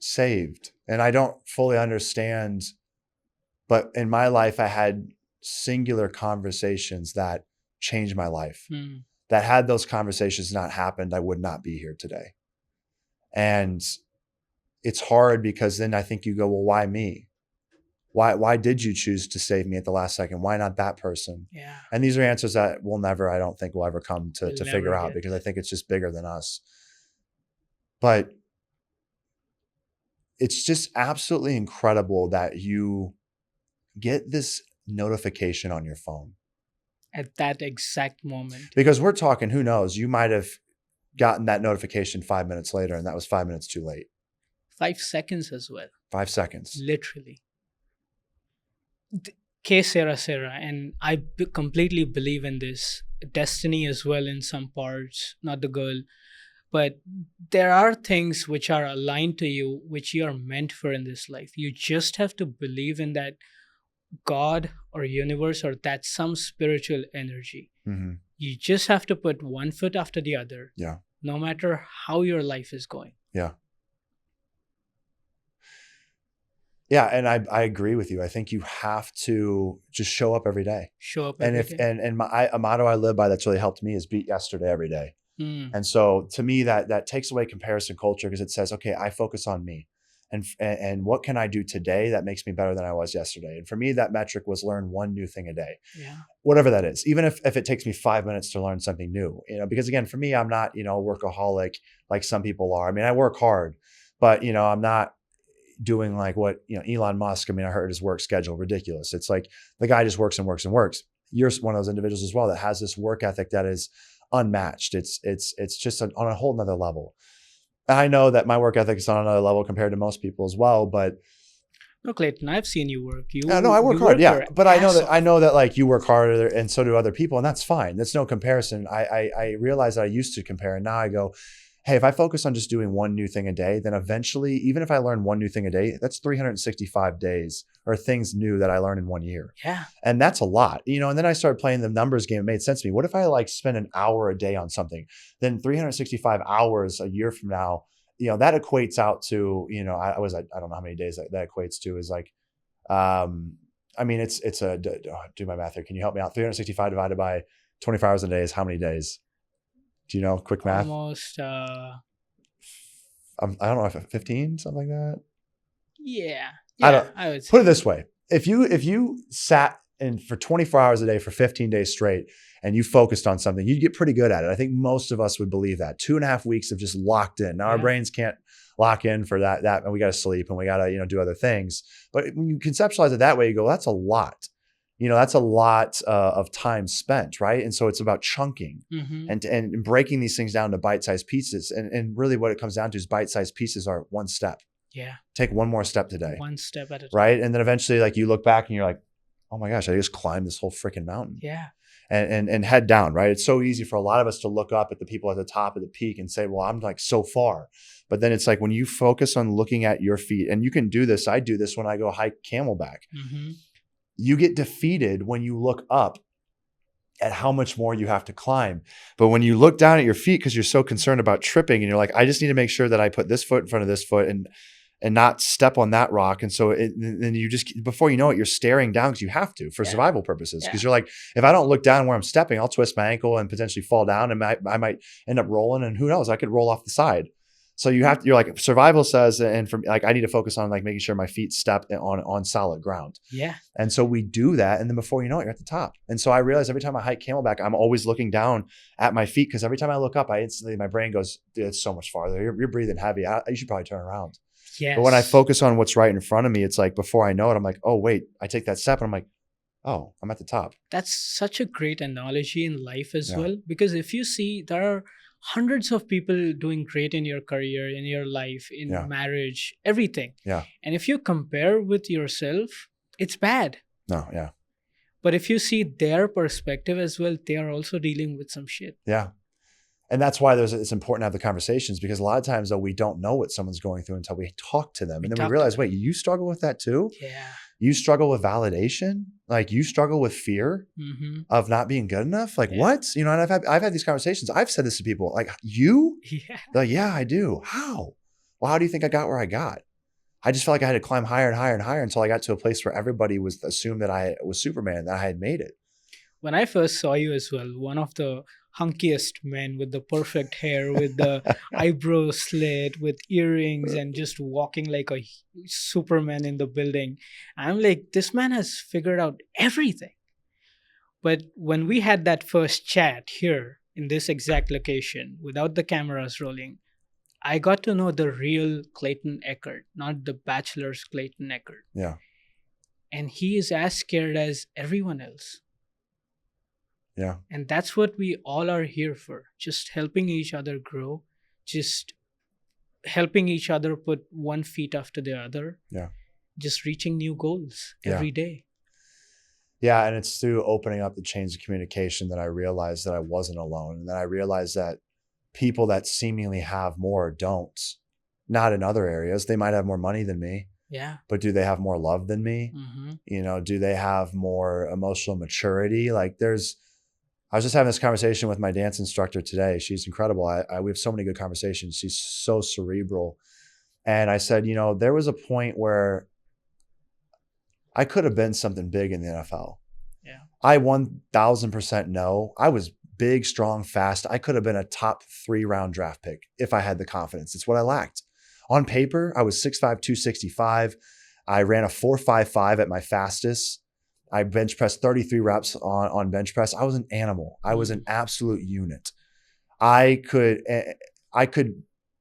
saved. And I don't fully understand, but in my life, I had singular conversations that changed my life. That had those conversations not happened, I would not be here today. And it's hard because then I think you go, well, why me? Why did you choose to save me at the last second? Why not that person? Yeah. And these are answers that I don't think we'll ever come to figure out, because I think it's just bigger than us. But it's just absolutely incredible that you get this notification on your phone. At that exact moment. Because we're talking, who knows, you might have gotten that notification 5 minutes later, and that was 5 minutes too late. 5 seconds as well. 5 seconds. Literally. Que sera, and I completely believe in this. Destiny as well in some parts, not the girl. But there are things which are aligned to you, which you are meant for in this life. You just have to believe in that God or universe, or that some spiritual energy. Mm-hmm. You just have to put one foot after the other. Yeah. No matter how your life is going. Yeah. Yeah, and I agree with you. I think you have to just show up every day. Show up every day. And a motto I live by that's really helped me is beat yesterday every day. And so to me, that takes away comparison culture, because it says, okay, I focus on me. And what can I do today that makes me better than I was yesterday? And for me, that metric was learn one new thing a day. Yeah. Whatever that is, even if it takes me 5 minutes to learn something new, because again, for me, I'm not, a workaholic like some people are. I mean, I work hard, but I'm not doing like what, Elon Musk, I heard his work schedule ridiculous. It's like the guy just works and works and works. You're one of those individuals as well that has this work ethic that is unmatched. It's just on a whole nother level. And I know that my work ethic is on another level compared to most people as well, but no, Clayton, I've seen you work. I work hard. Yeah. But I know that like you work harder, and so do other people, and that's fine. That's no comparison. I realize that I used to compare, and now I go, hey, if I focus on just doing one new thing a day, then eventually, even if I learn one new thing a day, that's 365 days or things new that I learn in 1 year. Yeah. And that's a lot, and then I started playing the numbers game. It made sense to me. What if I like spend an hour a day on something? Then 365 hours a year from now, that equates out to, I don't know how many days that equates to is like, do my math here. Can you help me out? 365 divided by 24 hours a day is how many days? Do you know quick math? Almost. I don't know if 15, something like that. Yeah. I would say. Put it this way. If you sat in for 24 hours a day for 15 days straight and you focused on something, you'd get pretty good at it. I think most of us would believe that. 2.5 weeks of just locked in. Now our brains can't lock in for that, and we got to sleep and we got to, do other things. But when you conceptualize it that way, you go, that's a lot. That's a lot of time spent, right? And so it's about chunking and breaking these things down to bite-sized pieces. And really what it comes down to is bite-sized pieces are one step. Yeah. Take one more step today. One step at a time. Right? And then eventually like you look back and you're like, oh my gosh, I just climbed this whole freaking mountain. Yeah. And head down, right? It's so easy for a lot of us to look up at the people at the top of the peak and say, well, I'm like so far. But then it's like when you focus on looking at your feet, and you can do this. I do this when I go hike Camelback. You get defeated when you look up at how much more you have to climb. But when you look down at your feet, because you're so concerned about tripping and you're like, I just need to make sure that I put this foot in front of this foot and not step on that rock. And so then you just, before you know it, you're staring down because you have to for survival purposes. Because you're like, if I don't look down where I'm stepping, I'll twist my ankle and potentially fall down and I might end up rolling, and who knows, I could roll off the side. So you're like, survival says, and for like, I need to focus on like making sure my feet step on solid ground. Yeah. And so we do that. And then before you know it, you're at the top. And so I realize every time I hike Camelback, I'm always looking down at my feet. Cause every time I look up, my brain goes, dude, it's so much farther. You're breathing heavy. You should probably turn around. Yes. But when I focus on what's right in front of me, it's like, before I know it, I'm like, oh wait, I take that step and I'm like, oh, I'm at the top. That's such a great analogy in life as well. Because if you see, there are hundreds of people doing great in your career, in your life, in marriage, everything. Yeah. And if you compare with yourself, it's bad. No, yeah. But if you see their perspective as well, they are also dealing with some shit. Yeah. And that's why it's important to have the conversations, because a lot of times though, we don't know what someone's going through until we talk to them. And then we realize, wait, you struggle with that too? Yeah. You struggle with validation? Like you struggle with fear of not being good enough? Like what? And I've had these conversations. I've said this to people, like, you? Yeah. Like, yeah, I do. How? Well, how do you think I got where I got? I just felt like I had to climb higher and higher and higher until I got to a place where everybody was assumed that I was Superman, that I had made it. When I first saw you as well, one of the hunkiest men with the perfect hair, with the eyebrow slit, with earrings, and just walking like a Superman in the building. I'm like, this man has figured out everything. But when we had that first chat here in this exact location, without the cameras rolling, I got to know the real Clayton Eckert, not the bachelor's Clayton Eckert. Yeah. And he is as scared as everyone else. Yeah. And that's what we all are here for. Just helping each other grow. Just helping each other put one feet after the other. Yeah. Just reaching new goals every day. Yeah. And it's through opening up the chains of communication that I realized that I wasn't alone. And then I realized that people that seemingly have more don't. Not in other areas. They might have more money than me. Yeah. But do they have more love than me? Do they have more emotional maturity? Like I was just having this conversation with my dance instructor today. She's incredible. We have so many good conversations. She's so cerebral. And I said, there was a point where I could have been something big in the NFL. Yeah. I 1000% know. I was big, strong, fast. I could have been a top 3 round draft pick if I had the confidence. It's what I lacked. On paper, I was 6'5", 265. I ran a 4.55 at my fastest. I bench pressed 33 reps on bench press. I was an animal. I was an absolute unit. I could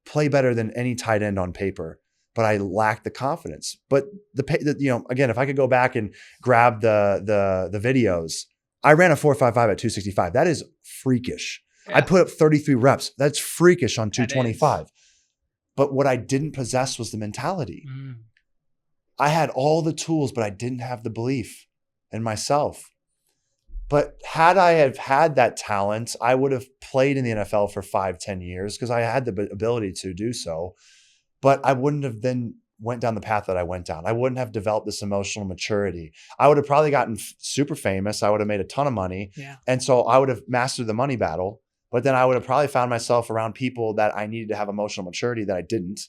play better than any tight end on paper, but I lacked the confidence. But again, if I could go back and grab the videos, I ran a 4.55 at 265. That is freakish. Yeah. I put up 33 reps. That's freakish on 225. But what I didn't possess was the mentality. I had all the tools, but I didn't have the belief in myself. But had I have had that talent, I would have played in the NFL for 5-10 years because I had the ability to do so, but I wouldn't have then went down the path that I went down. I wouldn't have developed this emotional maturity. I would have probably gotten super famous. I would have made a ton of money. Yeah. And so I would have mastered the money battle, but then I would have probably found myself around people that I needed to have emotional maturity that I didn't.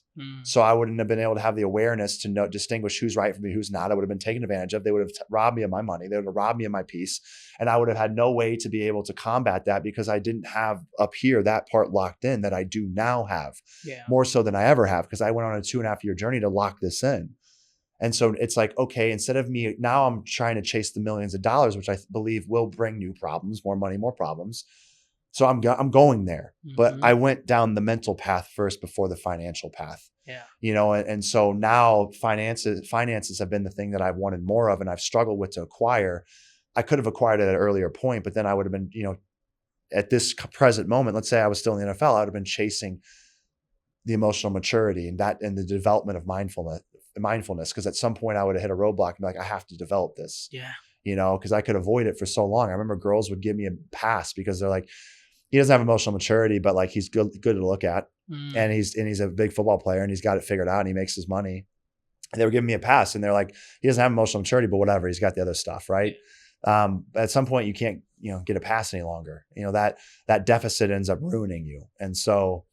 So I wouldn't have been able to have the awareness to distinguish who's right from me, who's not. I would have been taken advantage of. They would have robbed me of my money. They would have robbed me of my peace. And I would have had no way to be able to combat that because I didn't have up here that part locked in that I do now have. Yeah. More so than I ever have, because I went on a 2.5-year journey to lock this in. And so it's like, okay, instead of me, now I'm trying to chase the millions of dollars, which I believe will bring new problems, more money, more problems. So I'm going there, but I went down the mental path first before the financial path. Yeah. And so now finances have been the thing that I've wanted more of, and I've struggled with to acquire. I could have acquired it at an earlier point, but then I would have been, at this present moment, let's say I was still in the NFL, I would have been chasing the emotional maturity and the development of mindfulness. Cause at some point I would have hit a roadblock and be like, I have to develop this, cause I could avoid it for so long. I remember girls would give me a pass because they're like, he doesn't have emotional maturity, but like he's good to look at. And he's a big football player and he's got it figured out and he makes his money. And they were giving me a pass and they're like, he doesn't have emotional maturity, but whatever, he's got the other stuff. Right. At some point you can't, get a pass any longer, that deficit ends up ruining you. And so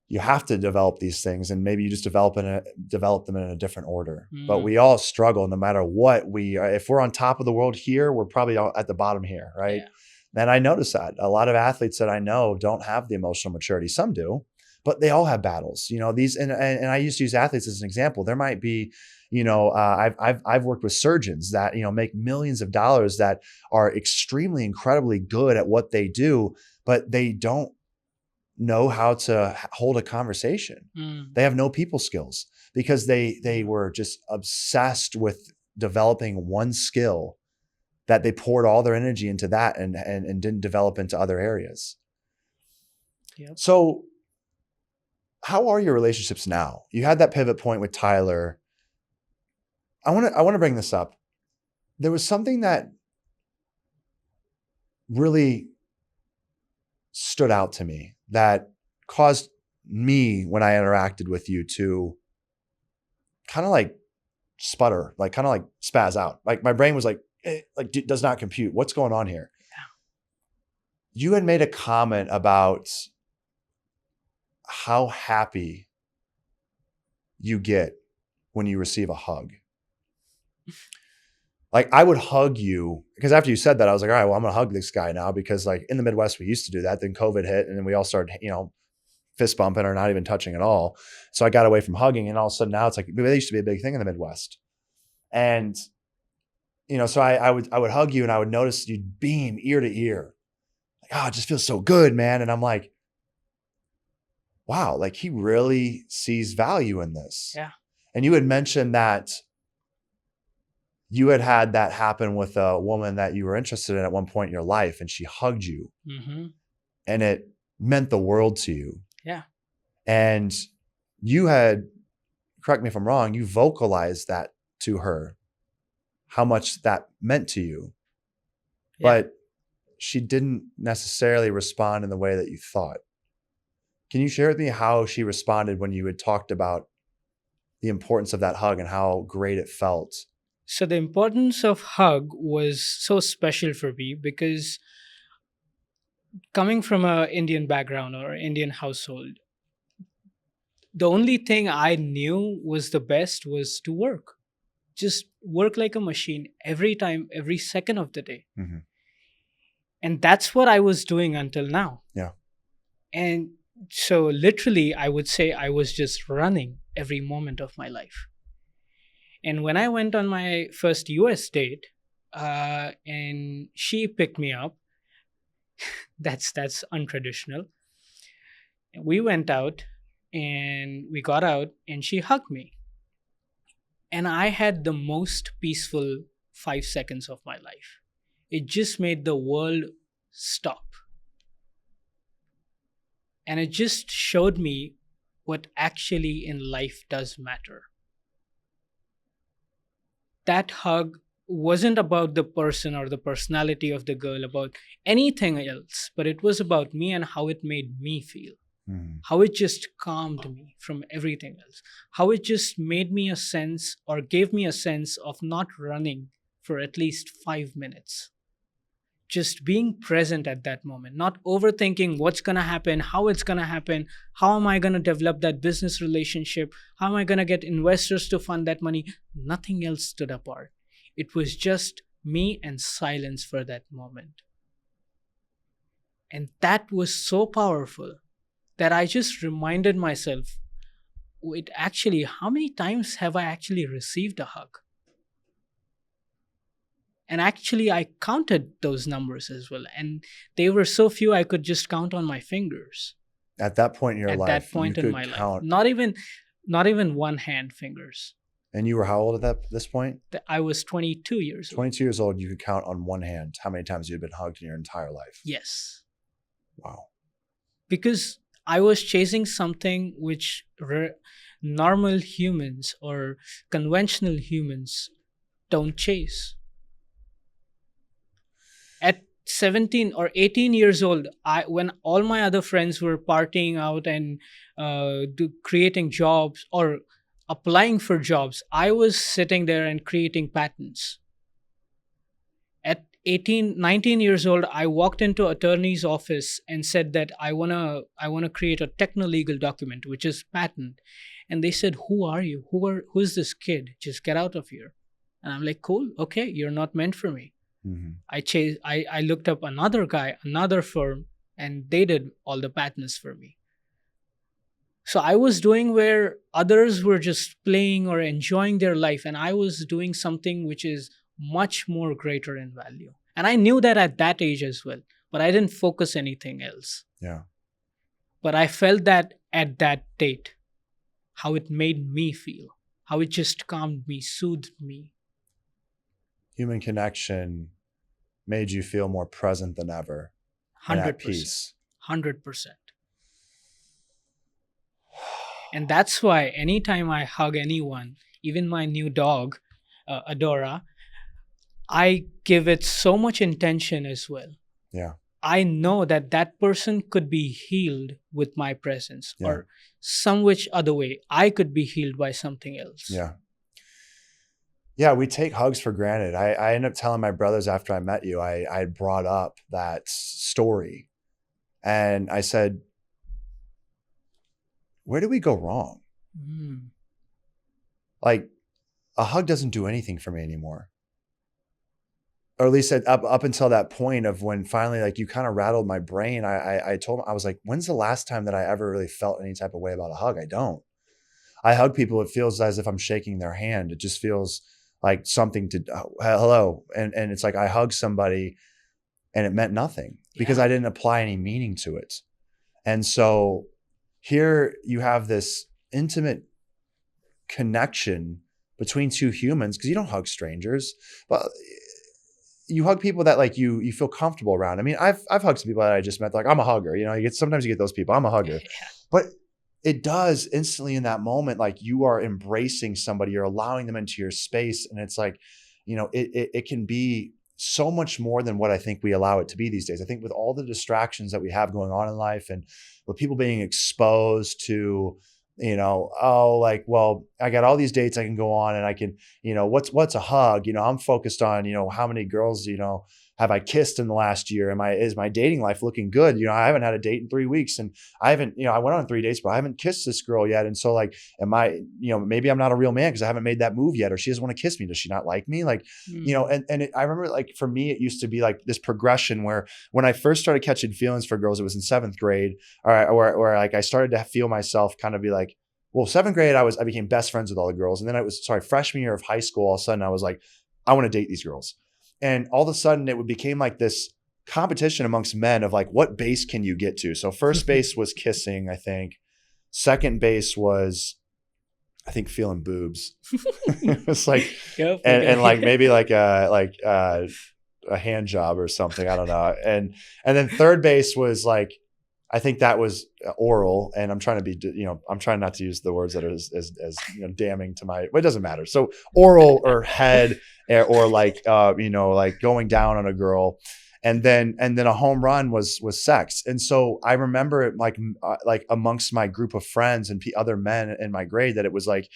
you have to develop these things, and maybe you just develop them in a different order. But we all struggle no matter what if we're on top of the world here, we're probably all at the bottom here. Right. Yeah. And I notice that a lot of athletes that I know don't have the emotional maturity. Some do, but they all have battles, and I used to use athletes as an example. There might be, I've worked with surgeons that, make millions of dollars that are extremely, incredibly good at what they do, but they don't know how to hold a conversation. They have no people skills because they were just obsessed with developing one skill that they poured all their energy into that and didn't develop into other areas. Yep. So how are your relationships now? You had that pivot point with Tyler. I want to bring this up. There was something that really stood out to me that caused me, when I interacted with you, to kind of like sputter, like kind of like spaz out. Like my brain was like does not compute. What's going on here? Yeah. You had made a comment about how happy you get when you receive a hug. Like I would hug you because after you said that, I was like, all right, well, I'm going to hug this guy now because like in the Midwest, we used to do that. Then COVID hit and then we all started, fist bumping or not even touching at all. So I got away from hugging and all of a sudden now it's like, they used to be a big thing in the Midwest. And so I would hug you and I would notice you'd beam ear to ear. Like, oh, it just feels so good, man. And I'm like, wow, like he really sees value in this. Yeah. And you had mentioned that you had that happen with a woman that you were interested in at one point in your life and she hugged you. And it meant the world to you. Yeah. And you had, correct me if I'm wrong, you vocalized that to her, how much that meant to you, but she didn't necessarily respond in the way that you thought. Can you share with me how she responded when you had talked about the importance of that hug and how great it felt? So the importance of hug was so special for me because coming from an Indian background or Indian household, the only thing I knew was the best was to work. Just work like a machine every time, every second of the day. And that's what I was doing until now. Yeah. And so literally, I would say I was just running every moment of my life. And when I went on my first US date, and she picked me up, that's untraditional. We went out and we got out and she hugged me. And I had the most peaceful 5 seconds of my life. It just made the world stop. And it just showed me what actually in life does matter. That hug wasn't about the person or the personality of the girl, about anything else, but it was about me and how it made me feel. How it just calmed me from everything else. How it just made me a sense or gave me a sense of not running for at least 5 minutes. Just being present at that moment, not overthinking what's going to happen, how it's going to happen, how am I going to develop that business relationship, how am I going to get investors to fund that money. Nothing else stood apart. It was just me and silence for that moment. And that was so powerful that I just reminded myself, wait, actually, how many times have I actually received a hug? And actually, I counted those numbers as well. And they were so few, I could just count on my fingers. At that point in your life, at that point you in could my count. life. Not even one hand fingers. And you were how old at this point? I was 22 years old. 22 years old, you could count on one hand how many times you'd been hugged in your entire life. Yes. Wow. Because I was chasing something which normal humans or conventional humans don't chase. At 17 or 18 years old, when all my other friends were partying out and creating jobs or applying for jobs, I was sitting there and creating patents. At 19 years old, I walked into attorney's office and said that I wanna create a techno-legal document, which is patent. And they said, "Who are you? Who's this kid? Just get out of here." And I'm like, "Cool, okay, you're not meant for me." I looked up another guy, another firm, and they did all the patents for me. So I was doing where others were just playing or enjoying their life, and I was doing something which is much more greater in value. And I knew that at that age as well, but I didn't focus anything else. Yeah. But I felt that at that date, how it made me feel, how it just calmed me, soothed me. Human connection made you feel more present than ever. 100%. And at peace. 100%. And that's why anytime I hug anyone, even my new dog, Adora, I give it so much intention as well. Yeah. I know that that person could be healed with my presence, or some which other way I could be healed by something else. Yeah. Yeah, we take hugs for granted. I ended up telling my brothers after I met you, I brought up that story. And I said, where did we go wrong? Like, a hug doesn't do anything for me anymore. Or at least up until that point of when finally, like, you kind of rattled my brain. I told him, I was like, when's the last time that I ever really felt any type of way about a hug? I don't. I hug people. It feels as if I'm shaking their hand. It just feels like something to, hello. And it's like I hugged somebody and it meant nothing because I didn't apply any meaning to it. And so here you have this intimate connection between two humans, because you don't hug strangers, but you hug people that like you feel comfortable around. I mean, I've hugged some people that I just met, like, I'm a hugger. You know, sometimes you get those people. I'm a hugger. But it does instantly in that moment, like, you are embracing somebody, you're allowing them into your space. And it's like, you know, it can be so much more than what I think we allow it to be these days. I think with all the distractions that we have going on in life, and with people being exposed to, you know, oh, like, well, I got all these dates I can go on, and I can, you know, what's a hug? You know, I'm focused on, you know, how many girls, you know, have I kissed in the last year? Is my dating life looking good? You know, I haven't had a date in 3 weeks, and I haven't, you know, I went on 3 dates, but I haven't kissed this girl yet. And so, like, am I, you know, maybe I'm not a real man because I haven't made that move yet, or she doesn't want to kiss me. Does she not like me? Like, you know, I remember, like, for me, it used to be like this progression where when I first started catching feelings for girls, it was in 7th grade, or like I started to feel myself kind of be like, well, 7th grade, I became best friends with all the girls. And then freshman year of high school, all of a sudden I was like, I want to date these girls. And all of a sudden it became like this competition amongst men of like, what base can you get to? So first base was kissing, I think. Second base was, I think, feeling boobs. It was like, and like maybe like a hand job or something. I don't know. And then third base was like I think that was oral, and I'm trying to be, I'm trying not to use the words that are as damning to my, but it doesn't matter. So oral or head, or like, like going down on a girl, and then a home run was sex. And so I remember it like amongst my group of friends and other men in my grade, that it was like,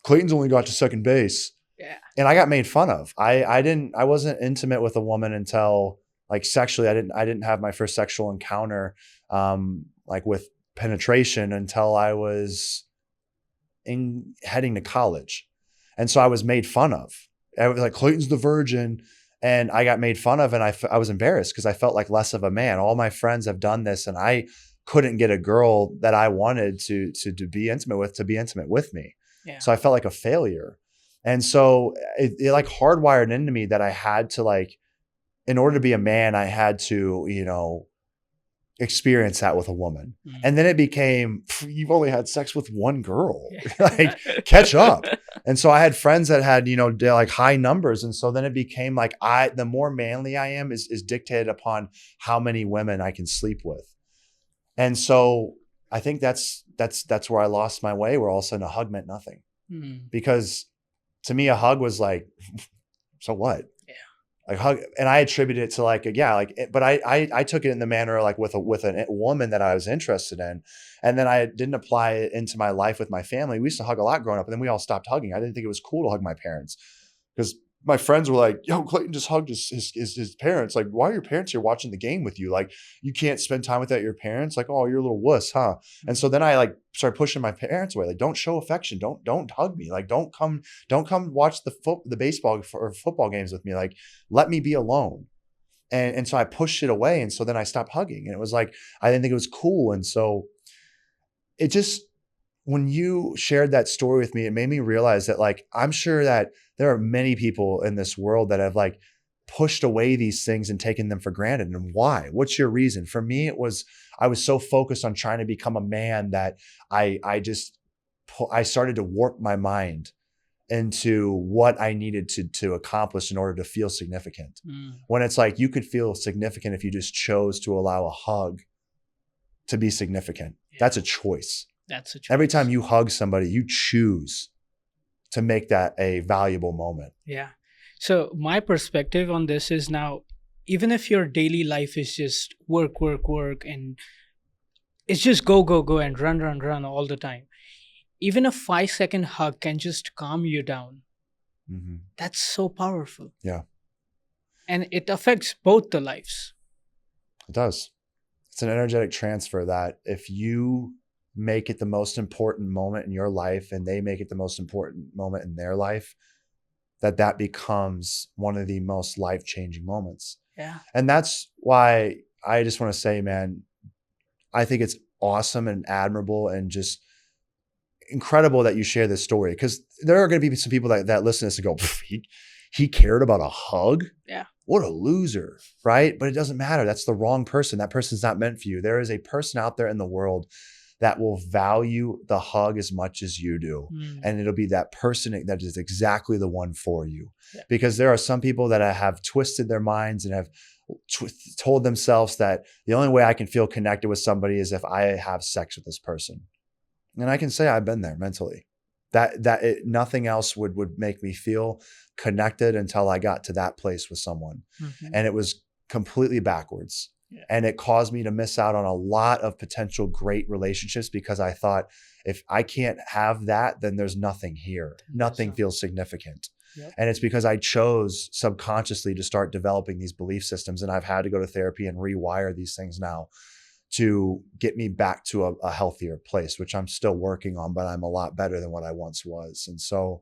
Clayton's only got to second base. Yeah. And I got made fun of. I wasn't intimate with a woman until, like, sexually. I didn't have my first sexual encounter, like with penetration, until I was heading to college. And so I was made fun of. I was like, Clayton's the virgin. And I got made fun of, and I was embarrassed because I felt like less of a man. All my friends have done this, and I couldn't get a girl that I wanted to be intimate with me. Yeah. So I felt like a failure. And so it like hardwired into me that I had to, like, in order to be a man, I had to, experience that with a woman. Mm. And then it became, you've only had sex with one girl, like, catch up. And so I had friends that had, like high numbers. And so then it became like, the more manly I am is dictated upon how many women I can sleep with. And so I think that's where I lost my way, where all of a sudden a hug meant nothing. Mm. Because to me, a hug was like, so what? Yeah. Like, hug. And I attributed it to like, but I took it in the manner like with a woman that I was interested in. And then I didn't apply it into my life with my family. We used to hug a lot growing up, and then we all stopped hugging. I didn't think it was cool to hug my parents, because my friends were like, yo, Clayton just hugged his parents. Like, why are your parents here watching the game with you? Like, you can't spend time without your parents. Like, oh, you're a little wuss, huh? And so then I like started pushing my parents away. Like, don't show affection. Don't hug me. Like, don't come watch the baseball or football games with me. Like, let me be alone. And so I pushed it away. And so then I stopped hugging. And it was like, I didn't think it was cool. And so it just, when you shared that story with me, it made me realize that, like, I'm sure that there are many people in this world that have like pushed away these things and taken them for granted. And why? What's your reason? For me, I was so focused on trying to become a man that I started to warp my mind into what I needed to accomplish in order to feel significant. When it's like, you could feel significant if you just chose to allow a hug to be significant. Yeah. That's a choice. That's a choice. Every time you hug somebody, you choose to make that a valuable moment. Yeah. So my perspective on this is, now, even if your daily life is just work, and it's just go and run all the time, even a 5-second hug can just calm you down. Mm-hmm. That's so powerful. Yeah. And it affects both the lives. It does. It's an energetic transfer that if you make it the most important moment in your life and they make it the most important moment in their life, that becomes one of the most life-changing moments. Yeah. And that's why I just want to say, man, I think it's awesome and admirable and just incredible that you share this story, because there are going to be some people that listen to this and go, he cared about a hug? Yeah. What a loser, right? But it doesn't matter. That's the wrong person. That person's not meant for you. There is a person out there in the world that will value the hug as much as you do. And it'll be that person that is exactly the one for you. Yeah. Because there are some people that have twisted their minds and have told themselves that the only way I can feel connected with somebody is if I have sex with this person. And I can say I've been there mentally. Nothing else would make me feel connected until I got to that place with someone. Mm-hmm. And it was completely backwards. Yeah. And it caused me to miss out on a lot of potential great relationships, because I thought, if I can't have that, then there's nothing here. Nothing feels significant. Yep. And it's because I chose subconsciously to start developing these belief systems. And I've had to go to therapy and rewire these things now to get me back to a healthier place, which I'm still working on, but I'm a lot better than what I once was. And so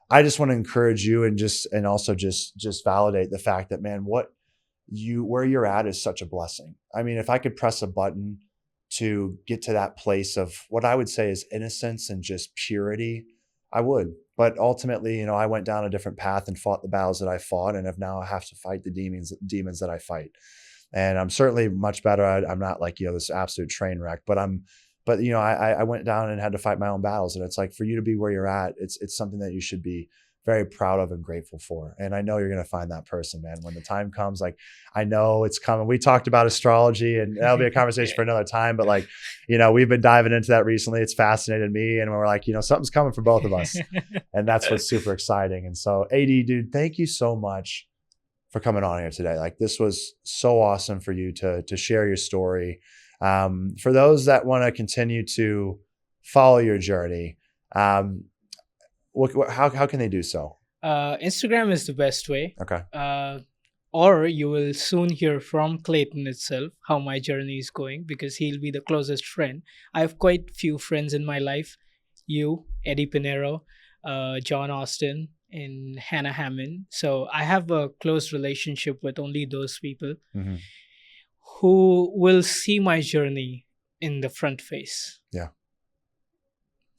I just want to encourage you and also just validate the fact that, man, where you're at is such a blessing. I mean, if I could press a button to get to that place of what I would say is innocence and just purity, I would. But ultimately, I went down a different path and fought the battles that I fought, and now I have to fight the demons that I fight. And I'm certainly much better. I'm not like, this absolute train wreck, but I went down and had to fight my own battles. And it's like, for you to be where you're at, it's something that you should be very proud of and grateful for. And I know you're going to find that person, man, when the time comes. Like, I know it's coming. We talked about astrology, and that'll be a conversation for another time. But like, we've been diving into that recently. It's fascinated me. And we're like, something's coming for both of us. And that's what's super exciting. And so AD, dude, thank you so much for coming on here today. Like, this was so awesome for you to share your story. For those that want to continue to follow your journey, how can they do so? Instagram is the best way. Okay. Or you will soon hear from Clayton itself how my journey is going, because he'll be the closest friend. I have quite few friends in my life. You, Eddie Pinero, John Austin, and Hannah Hammond. So I have a close relationship with only those people who will see my journey in the front face. Yeah.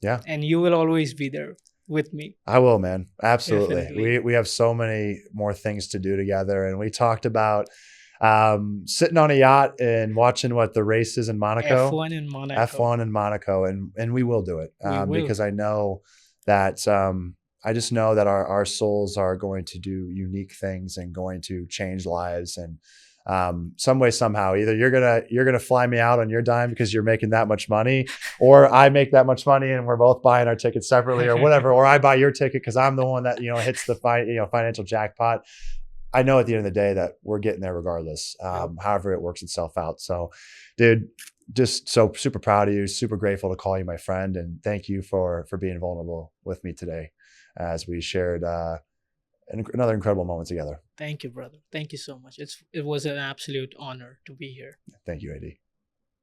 Yeah. And you will always be there with me. I will, man. Absolutely. Definitely. We have so many more things to do together. And we talked about sitting on a yacht and watching the race is in Monaco. F1 in Monaco. F1 in Monaco. And we will do it because I know that I just know that our souls are going to do unique things and going to change lives. And some way, somehow, either you're gonna fly me out on your dime because you're making that much money, or I make that much money and we're both buying our tickets separately, or whatever, or I buy your ticket because I'm the one that hits the financial jackpot. I know at the end of the day that we're getting there regardless, however it works itself out. So, dude, just so super proud of you, super grateful to call you my friend, and thank you for being vulnerable with me today as we shared another incredible moment together. Thank you, brother. Thank you so much. It was an absolute honor to be here. Thank you, AD.